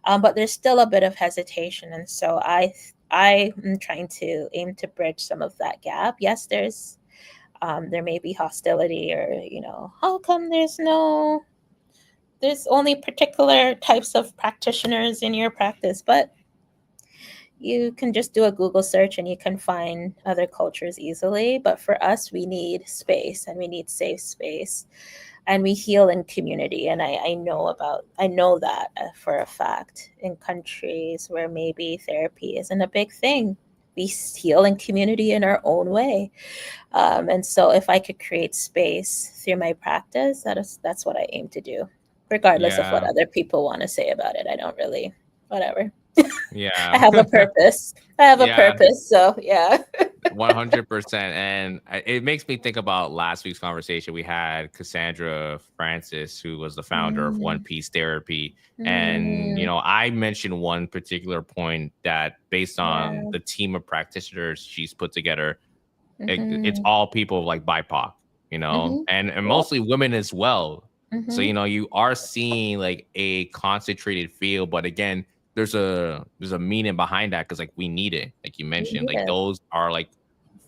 but there's still a bit of hesitation, and so I am trying to aim to bridge some of that gap. Yes, there may be hostility, or how come there's only particular types of practitioners in your practice, but you can just do a Google search and you can find other cultures easily. But for us, we need space, and we need safe space, and we heal in community. And I know that for a fact. In countries where maybe therapy isn't a big thing, we heal in community in our own way. And so if I could create space through my practice, that's what I aim to do, regardless of what Yeah. other people want to say about it. I don't really, whatever. I Yeah. have a purpose. I have a Yeah. purpose. So yeah. 100%. And it makes me think about last week's conversation. We had Cassandra Francis, who was the founder of One Mm, Piece Therapy. And, mm, I mentioned one particular point that based on yeah. the team of practitioners she's put together, it's Mm-hmm. all people like BIPOC, Mm-hmm. and Yep. mostly women as well. So, Mm-hmm. you are seeing like a concentrated field, but again, there's a meaning behind that because like we need it, like you We mentioned, need like it. those are like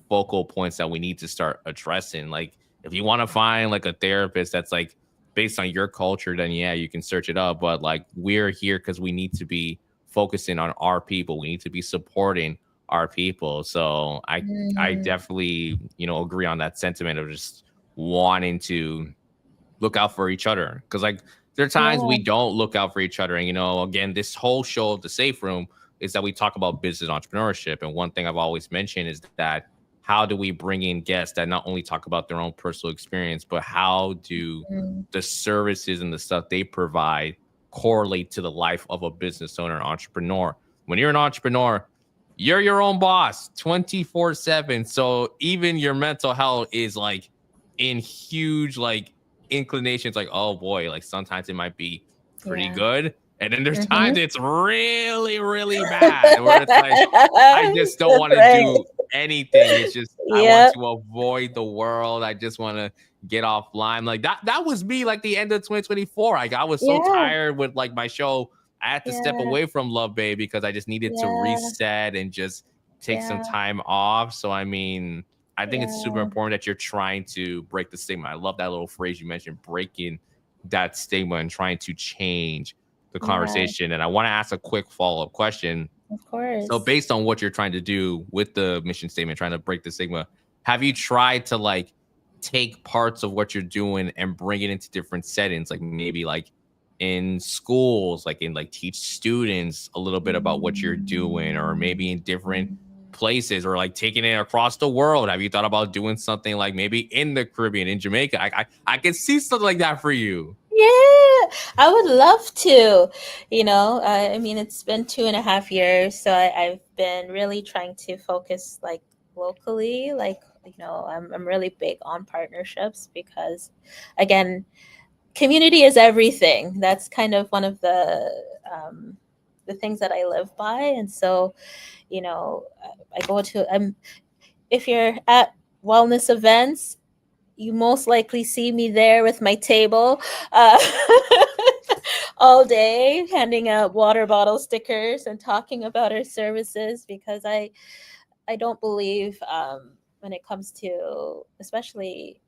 focal points that we need to start addressing. Like if you want to find like a therapist that's like based on your culture, then yeah, you can search it up. But like we're here because we need to be focusing on our people. We need to be supporting our people. So I Mm, definitely, agree on that sentiment of just wanting to look out for each other. Cause like there are times yeah. we don't look out for each other. And again, this whole show of the safe room is that we talk about business entrepreneurship. And one thing I've always mentioned is that how do we bring in guests that not only talk about their own personal experience, but how do Mm, the services and the stuff they provide correlate to the life of a business owner, entrepreneur? When you're an entrepreneur, you're your own boss 24/7. So even your mental health is like in huge like inclinations, like, oh boy, like sometimes it might be pretty yeah. good. And then there's times Mm-hmm. it's really, really bad where it's like, I just don't want to Right. do anything. It's just I want Yep. to avoid the world. I just want to get offline. Like that was me like the end of 2024. Like I was so Yeah. tired with like my show. I had to step Yeah. away from LuvBay because I just needed to Yeah. reset and just take some Yeah. time off. So I mean, I think it's super Yeah. important that you're trying to break the stigma. I love that little phrase you mentioned, breaking that stigma and trying to change the Yeah. conversation. And I want to ask a quick follow-up question. Of So course. based on what you're trying to do with the mission statement, trying to break the stigma, have you tried to like take parts of what you're doing and bring it into different settings, like maybe like in schools, like in like teach students a little bit about what you're doing, or maybe in different places, or like taking it across the world? Have you thought about doing something like maybe in the Caribbean, in Jamaica? I can see something like that for you. Yeah, I would love to. I mean, it's been 2.5 years, so I've been really trying to focus like locally. Like, I'm really big on partnerships because, again, community is everything. That's kind of one of the things that I live by, and so I go to. If you're at wellness events, you most likely see me there with my table uh, all day, handing out water bottle stickers and talking about our services, because I don't believe when it comes to especially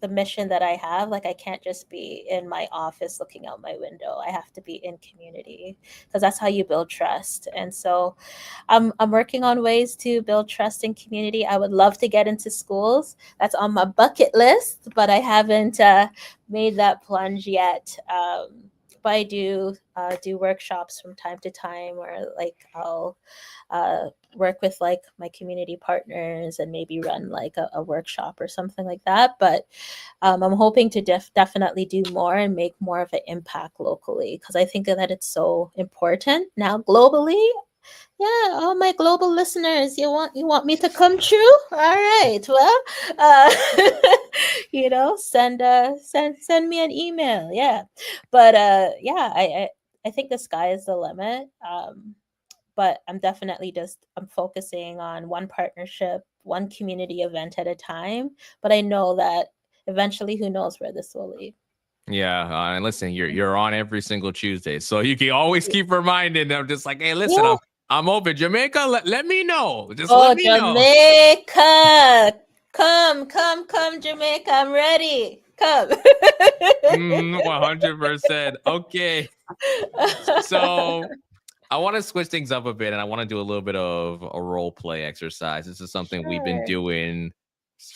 the mission that I have, like I can't just be in my office looking out my window. I have to be in community because that's how you build trust. And so I'm working on ways to build trust in community. I would love to get into schools. That's on my bucket list, but I haven't made that plunge yet. But I do workshops from time to time where like I'll work with like my community partners and maybe run like a workshop or something like that. But I'm hoping to definitely do more and make more of an impact locally because I think that it's so important now globally. Yeah, all my global listeners, you want me to come true? All right. Well, uh, send me an email. Yeah, but yeah, I think the sky is the limit. But I'm focusing on one partnership, one community event at a time. But I know that eventually, who knows where this will lead. Yeah, and listen, you're on every single Tuesday, so you can always keep reminding them, just like, hey, listen, Yeah. I'm open. Jamaica, let me know. Just Oh, let me know. Jamaica. Come, Jamaica. I'm ready. Come. 100%. Okay, so I want to switch things up a bit, and I want to do a little bit of a role play exercise. This is something we've been Sure. doing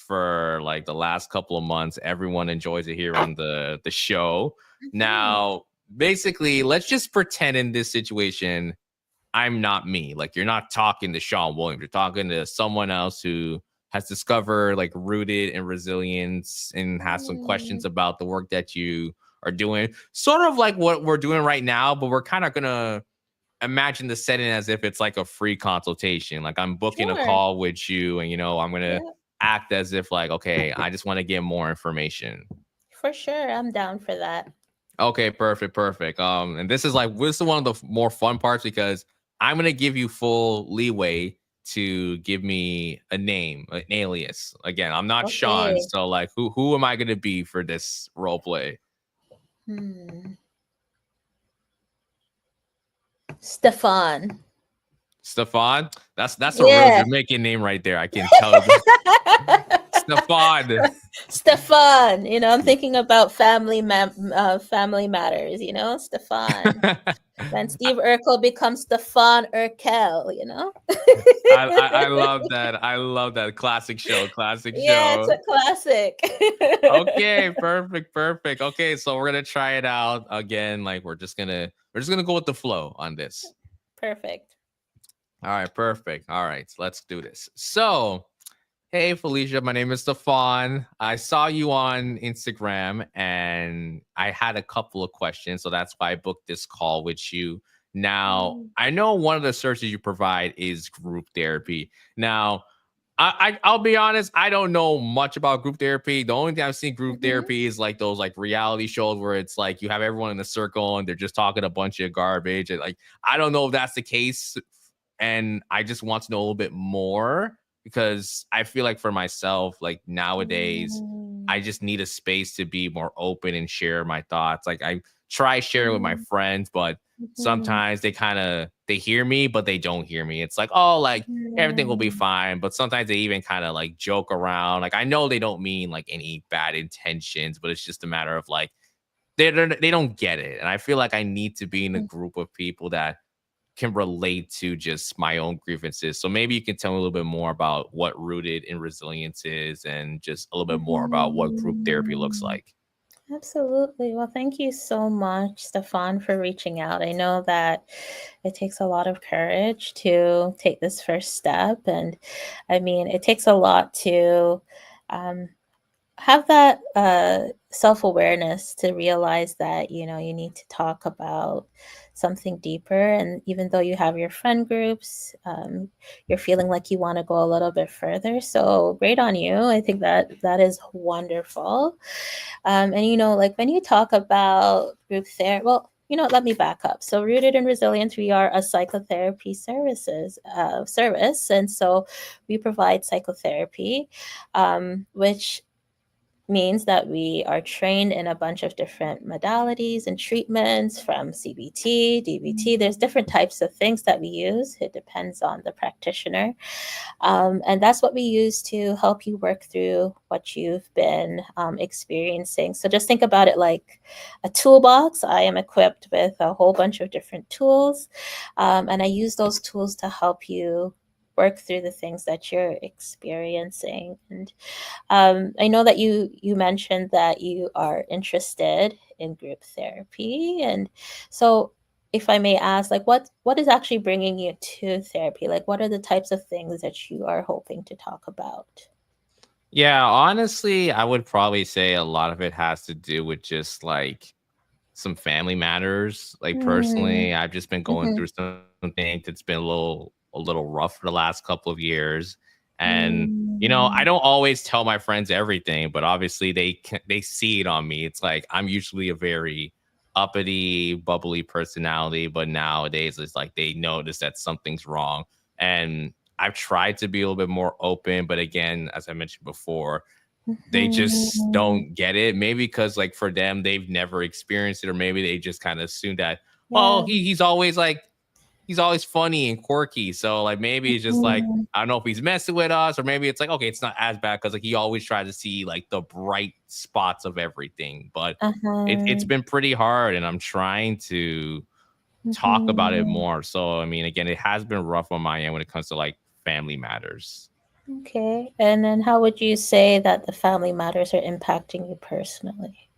for like the last couple of months. Everyone enjoys it here on the show. Mhm. Now, basically, let's just pretend in this situation I'm not me. Like, you're not talking to Shon Williams. You're talking to someone else who has discovered like rooted in resilience and has some questions Mm. about the work that you are doing. Sort of like what we're doing right now, but we're kind of gonna imagine the setting as if it's like a free consultation. Like, I'm booking a Sure. call with you, and I'm gonna Yeah, act as if like, okay, I just want to get more information. for sure. I'm down for that. Okay, perfect. And this is one of the more fun parts because I'm gonna give you full leeway to give me a name, an alias. Again, I'm not Sean, Okay. so like, who am I gonna be for this role play? Hmm. Stefan. Stefan? That's a real Yeah. Jamaican name right there. I can tell. Stefan. Stefan. I'm thinking about family matters. Stefan. When Steve Urkel becomes Stefan Urkel. I love that. I love that. Classic show. Classic Yeah, it's show. a classic. Okay, perfect. Okay, so we're gonna try it out again. Like, we're just gonna go with the flow on this. Perfect. All right, perfect. All right, so let's do this. So, hey Felicia, my name is Stefan. I saw you on Instagram and I had a couple of questions, so that's why I booked this call with you. Now, Mm. I know one of the services you provide is group therapy. Now, I'll be honest, I don't know much about group therapy. The only thing I've seen group Mhm. therapy is like those like reality shows where it's like you have everyone in a circle and they're just talking a bunch of garbage. And like, I don't know if that's the case. And I just want to know a little bit more because I feel like for myself, like nowadays, Mm. I just need a space to be more open and share my thoughts. Like, I try sharing with my Mm. friends, but Mhm. sometimes they hear me, but they don't hear me. It's like, oh, like everything will be Mm. fine. But sometimes they even kind of like joke around. Like, I know they don't mean like any bad intentions, but it's just a matter of like they don't get it. And I feel like I need to be in a Mm. group of people that can relate to just my own grievances. So maybe you can tell me a little bit more about what rooted in resilience is and just a little bit more about what group therapy looks Mhm. like. Absolutely. Well, thank you so much, Stefan, for reaching out. I know that it takes a lot of courage to take this first step. And I mean, it takes a lot to um, have that self-awareness to realize that you need to talk about something deeper, and even though you have your friend groups, you're feeling like you want to go a little bit further. So great on you. I think that is wonderful. And like when you talk about group therapy, well, let me back up. So Rooted in Resilience, we are a psychotherapy service, and so we provide psychotherapy, which means that we are trained in a bunch of different modalities and treatments from CBT, DBT. There's different types of things that we use. It depends on the practitioner. And that's what we use to help you work through what you've been experiencing. So just think about it like a toolbox. I am equipped with a whole bunch of different tools, and I use those tools to help you work through the things that you're experiencing. And I know that you mentioned that you are interested in group therapy, and so if I may ask, like what is actually bringing you to therapy? Like, what are the types of things that you are hoping to talk about? Yeah, honestly, I would probably say a lot of it has to do with just like some family matters. Like Mm, personally, I've just been going mhm, through something that's been a little rough for the last couple of years. And I mm, don't always tell my friends everything, but obviously they see it on me. It's like I'm usually a very uppity, bubbly personality, but nowadays it's like they notice that something's wrong. And I've tried to be a little bit more open, but again, as I mentioned before, they just mhm. don't get it. Maybe because like for them, they've never experienced it, or maybe they just kind of assume that, Yeah. oh, he's always funny and quirky. So like maybe it's just like Mhm, I don't know if he's messing with us, or maybe it's like okay, it's not as bad because like he always tries to see like the bright spots of everything. But it's uh-huh. been pretty hard, and I'm trying to talk about it Mhm. more. So I mean, again, it has been rough on my end when it comes to like family matters. Okay. And then how would you say that the family matters are impacting you personally?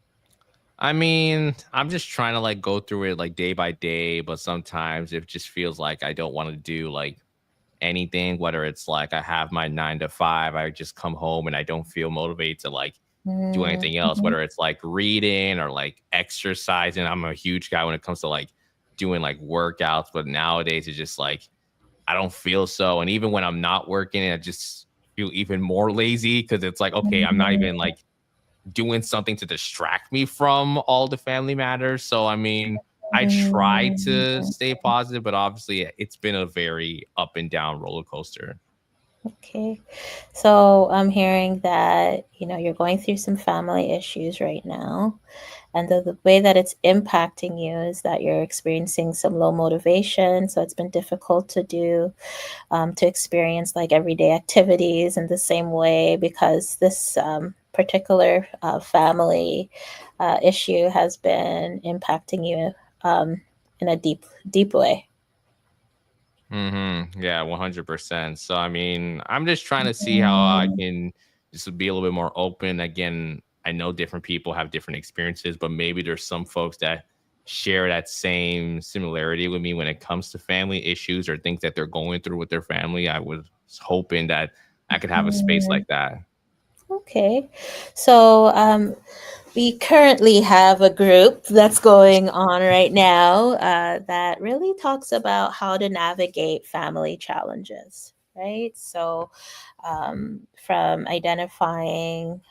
I mean, I'm just trying to like go through it like day by day, but sometimes it just feels like I don't want to do like anything, whether it's like I have my 9 to 5, I just come home and I don't feel motivated to like do anything else, Mhm, whether it's like reading or like exercising. I'm a huge guy when it comes to like doing like workouts, but nowadays it's just like I don't feel so. And even when I'm not working, I just feel even more lazy because it's like, okay, I'm not mhm, even like doing something to distract me from all the family matters. So, I mean, I try to mhm. stay positive, but obviously it's been a very up and down roller coaster. Okay. So I'm hearing that, you're going through some family issues right now. And the way that it's impacting you is that you're experiencing some low motivation. So it's been difficult to experience like everyday activities in the same way because this particular family issue has been impacting you in a deep way. Yeah, 100%. So, I mean, I'm just trying to see how I Mhm. can just be a little bit more open. Again, I know different people have different experiences, but maybe there's some folks that share that same similarity with me when it comes to family issues or things that they're going through with their family. I was hoping that I could have a space Mhm. like that. Okay. So we currently have a group that's going on right now that really talks about how to navigate family challenges, right? So, from identifying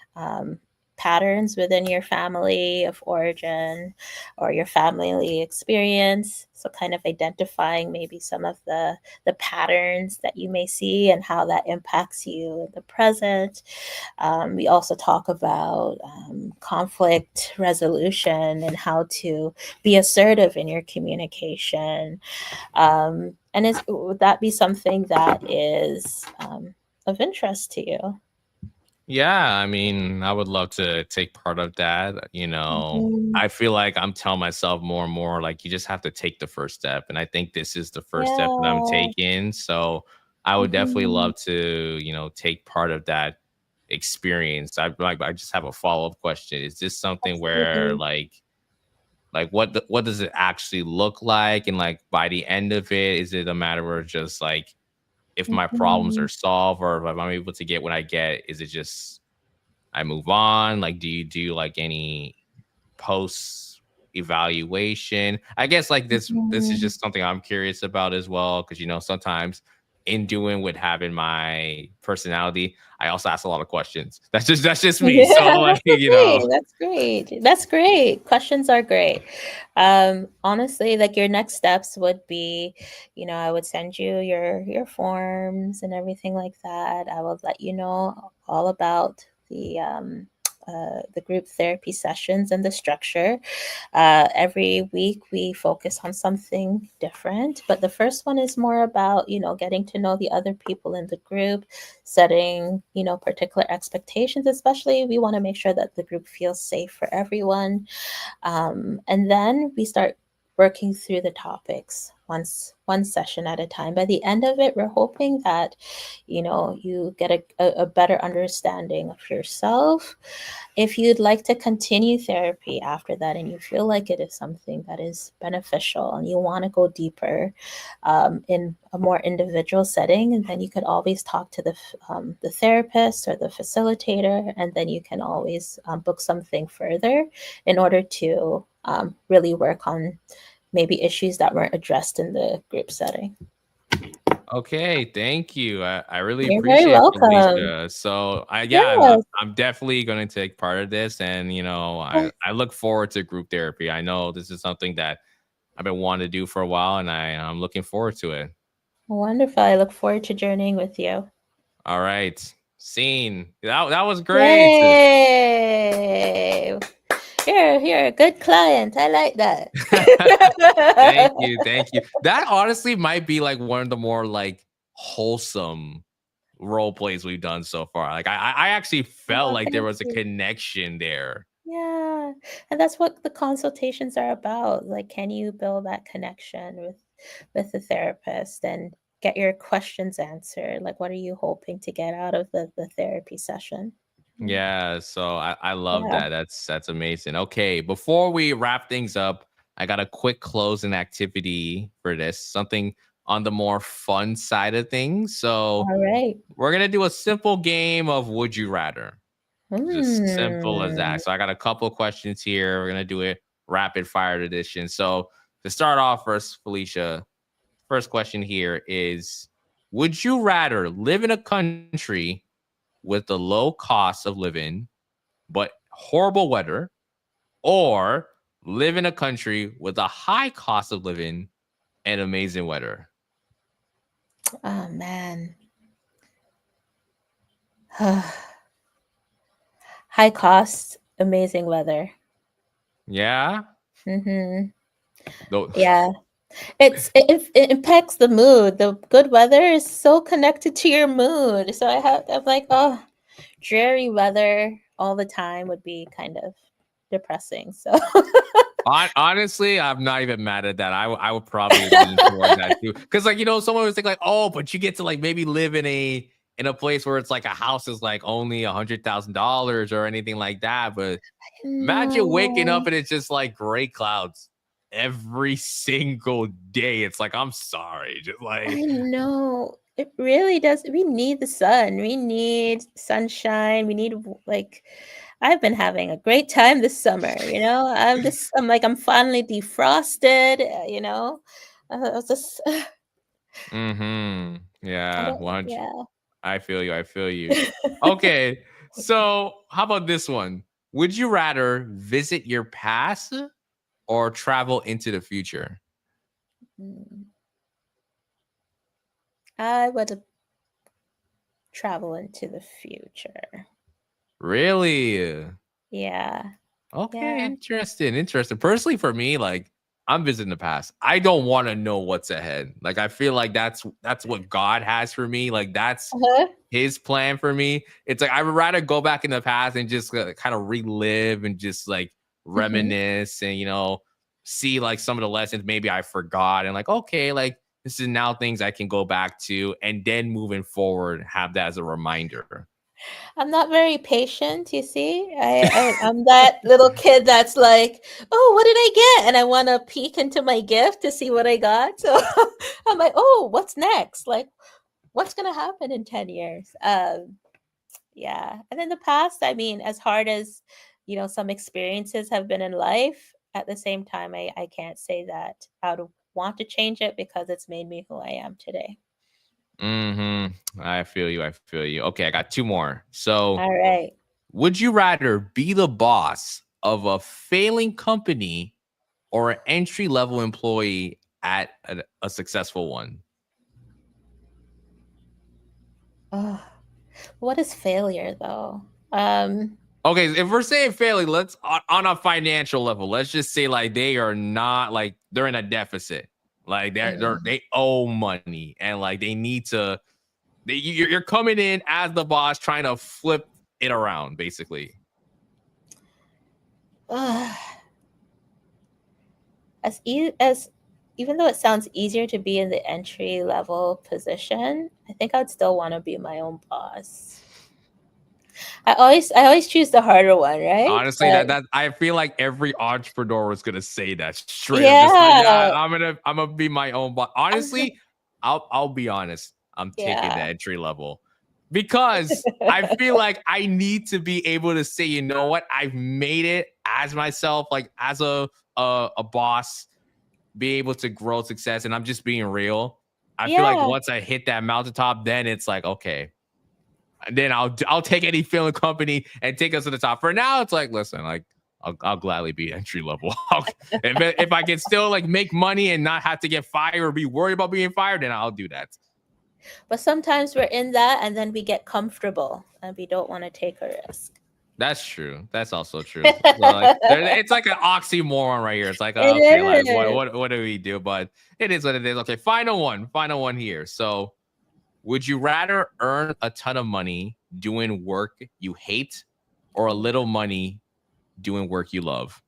patterns within your family of origin or your family experience. So, kind of identifying maybe some of the patterns that you may see and how that impacts you in the present. We also talk about conflict resolution and how to be assertive in your communication. Would that be something that is of interest to you? Yeah, I mean, I would love to take part of that. Mhm. I feel like I'm telling myself more and more like you just have to take the first step. And I think this is the first step that I'm Yeah. taking. So I would definitely Mhm. love to, take part of that experience. I just have a follow-up question. Is this something where Absolutely. like what does it actually look like? And like by the end of it, is it a matter of just like if my problems Mhm. are solved or if I'm able to get what I get, is it just I move on? Like, do you do like any post evaluation? I guess like this is Mhm. just something I'm curious about as well because sometimes in doing with having my personality, I also ask a lot of questions. That's just me. So Yeah, like that's okay. That's great. That's great. Questions are great. Honestly, like your next steps would be, I would send you your forms and everything like that. I will let you know all about the group therapy sessions and the structure. Every week we focus on something different, but the first one is more about, getting to know the other people in the group, setting, particular expectations, especially we want to make sure that the group feels safe for everyone. And then we start working through the topics one session at a time. By the end of it, we're hoping that you get a better understanding of yourself. If you'd like to continue therapy after that and you feel like it is something that is beneficial and you want to go deeper in a more individual setting, then you could always talk to the therapist or the facilitator, and then you can always book something further in order to really work on maybe issues that weren't addressed in the group setting. Okay, thank you. I really You're very appreciate welcome. Felicia. So I'm Yes, I'm definitely going to take part of this, and I look forward to group therapy. I know this is something that I've been wanting to do for a while, and I'm looking forward to it. wonderful. I look forward to journeying with you. All right, scene. That was great. Yay! You're a good client. I like that. Thank you, thank you. That honestly might be like one of the more like wholesome role plays we've done so far. Like I actually felt Oh, like there thank was a you. connection there. Yeah. And that's what the consultations are about. Like, can you build that connection with the therapist and get your questions answered? Like, what are you hoping to get out of the therapy session? Mm. Yeah, so I love Yeah. that. That's amazing. Okay, before we wrap things up, I got a quick closing activity for this, something on the more fun side of things. So All right. we're gonna do a simple game of would you rather. Just simple as Hmm. that. So I got a couple of questions here. We're gonna do it rapid fire edition. So to start off first, Felicia, first question here is: would you rather live in a country with the low cost of living but horrible weather, or live in a country with a high cost of living and amazing weather? Oh man. High cost, amazing weather. Yeah. Mm-hmm. Though. Yeah. It impacts the mood. The good weather is so connected to your mood. So I'm like, oh, dreary weather all the time would be kind of depressing. So Honestly, I'm not even mad at that. I would probably lean toward that too, because like someone would think like, oh, but you get to like maybe live in a place where it's like a house is like only $100,000 or anything like that. But imagine waking no, up and it's just like gray clouds every single day. It's like I'm sorry, just I like know. It really does. We need the sun. We need sunshine. We need like I've been having a great time this summer, I'm finally defrosted, I was just I yeah, don't 100. yeah. I feel you. I feel you. Okay, so how about this one? Would you rather visit your past or travel into the future? Mm. I would travel into the future. Really? Yeah. Okay, Yeah. interesting. Interesting. Personally, for me, like I'm visiting the past. I don't want to know what's ahead. Like I feel like that's what God has for me. Like that's Uh-huh. his plan for me. It's like I would rather go back in the past and just kind of relive and just like Mhm. reminisce and see like some of the lessons maybe I forgot and like okay, like this is now things I can go back to and then moving forward have that as a reminder. I'm not very patient, you see. I'm that little kid that's like, "Oh, what did I get?" And I want to peek into my gift to see what I got. So I'm like, "Oh, what's next? Like, what's gonna happen in 10 years?" Yeah. And in the past, I mean, as hard as some experiences have been in life, at the same time, I can't say that I would want to change it because it's made me who I am today. I feel you. I feel you. Okay, I got two more. So All right. would you rather be the boss of a failing company or an entry level employee at a successful one? Oh, what is failure though? Um, Okay, if we're saying fairly, let's on a financial level, let's just say like they are not like they're in a deficit, like they owe money and like they need to. You're coming in as the boss, trying to flip it around, basically. As even though it sounds easier to be in the entry level position, I think I'd still want to be my own boss. I always choose the harder one, right? Honestly, that I feel like every entrepreneur was gonna say that straight. Yeah. Just like, yeah, I'm gonna be my own boss. Honestly, I'll be honest. I'm taking the entry level because I feel like I need to be able to say, you know what, I've made it as myself, like as a boss, be able to grow success, and I'm just being real. I feel like once I hit that mountaintop, then it's like, okay. And then I'll take any film company and take us to the top. For now, it's like, listen, like I'll gladly be entry level. if I can still like make money and not have to get fired or be worried about being fired, then I'll do that. But sometimes we're in that and then we get comfortable and we don't want to take a risk. That's true. That's also true. So like, it's like an oxymoron right here. It's like, okay, like what do we do? But it is what it is. Okay, final one here. So would you rather earn a ton of money doing work you hate or a little money doing work you love?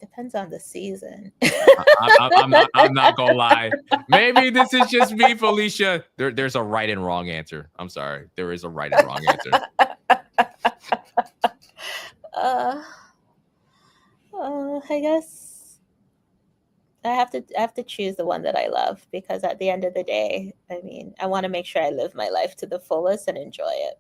Depends on the season. I'm not going to lie. Maybe this is just me, Felicia. There's a right and wrong answer. I'm sorry. There is a right and wrong answer. I guess I have to choose the one that I love, because at the end of the day, I mean, I want to make sure I live my life to the fullest and enjoy it.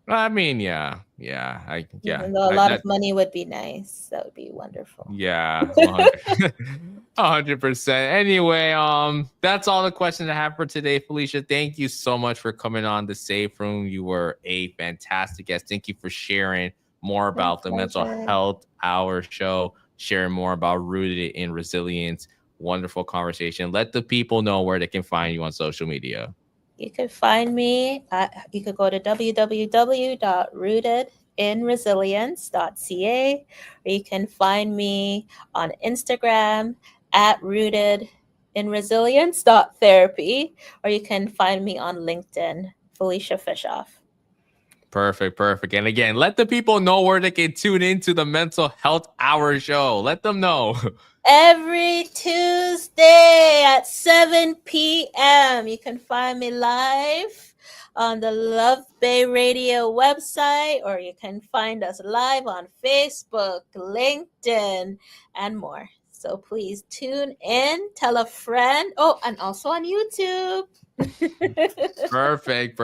I mean, yeah. Even though a lot of money would be nice, that would be wonderful. Yeah, 100%. Anyway, that's all the questions I have for today, Felicia. Thank you so much for coming on the Safe Room. You were a fantastic guest. Thank you for sharing more about the Mental Health Hour show, sharing more about Rooted in Resilience. Wonderful conversation. Let the people know where they can find you on social media. You can find me you could go to www.rootedinresilience.ca, or you can find me on Instagram at rootedinresilience.therapy, or you can find me on LinkedIn, Felicia Fischhoff. Perfect. And again, let the people know where they can tune into the Mental Health Hour show. Let them know. Every Tuesday at 7 p.m. You can find me live on the LuvBay Radio website, or you can find us live on Facebook, LinkedIn, and more. So please tune in, tell a friend. Oh, and also on YouTube. Perfect.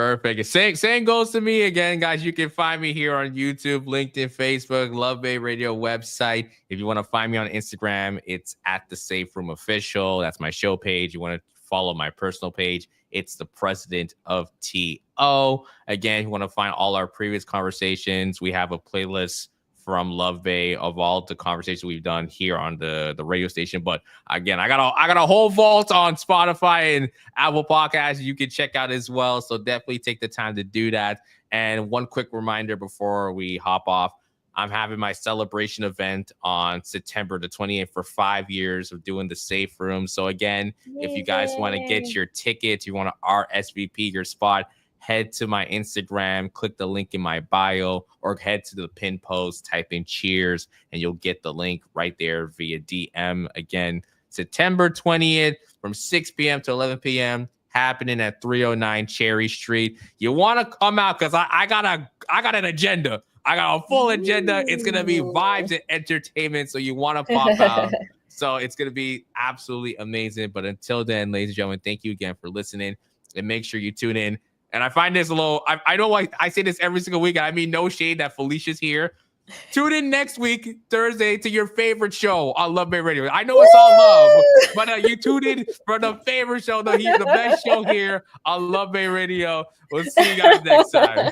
Same goes to me again, guys. You can find me here on YouTube, LinkedIn, Facebook, LuvBay Radio website. If you want to find me on Instagram, it's at the Safe Room Official. That's my show page. You want to follow my personal page, it's the President of TO. Again, you want to find all our previous conversations. We have a playlist from LuvBay of all the conversations we've done here on the radio station. But again, I got a whole vault on Spotify and Apple Podcasts you can check out as well. So definitely take the time to do that. And one quick reminder before we hop off, I'm having my celebration event on September the 28th for 5 years of doing the Safe Room. So again, if you guys want to get your tickets, you want to RSVP your spot, head to my Instagram, click the link in my bio, or head to the pin post, type in cheers, and you'll get the link right there via DM. Again, September 20th from 6 p.m. to 11 p.m. happening at 309 Cherry Street. You want to come out because I got an agenda. I got a full agenda. It's going to be vibes and entertainment, so you want to pop out. So it's going to be absolutely amazing. But until then, ladies and gentlemen, thank you again for listening, and make sure you tune in. And I find this a little, I know I say this every single week. I mean, no shade that Felicia's here. Tune in next week, Thursday, to your favorite show on LuvBay Radio. I know it's all love, but you tune in for the favorite show, the best show here on LuvBay Radio. We'll see you guys next time.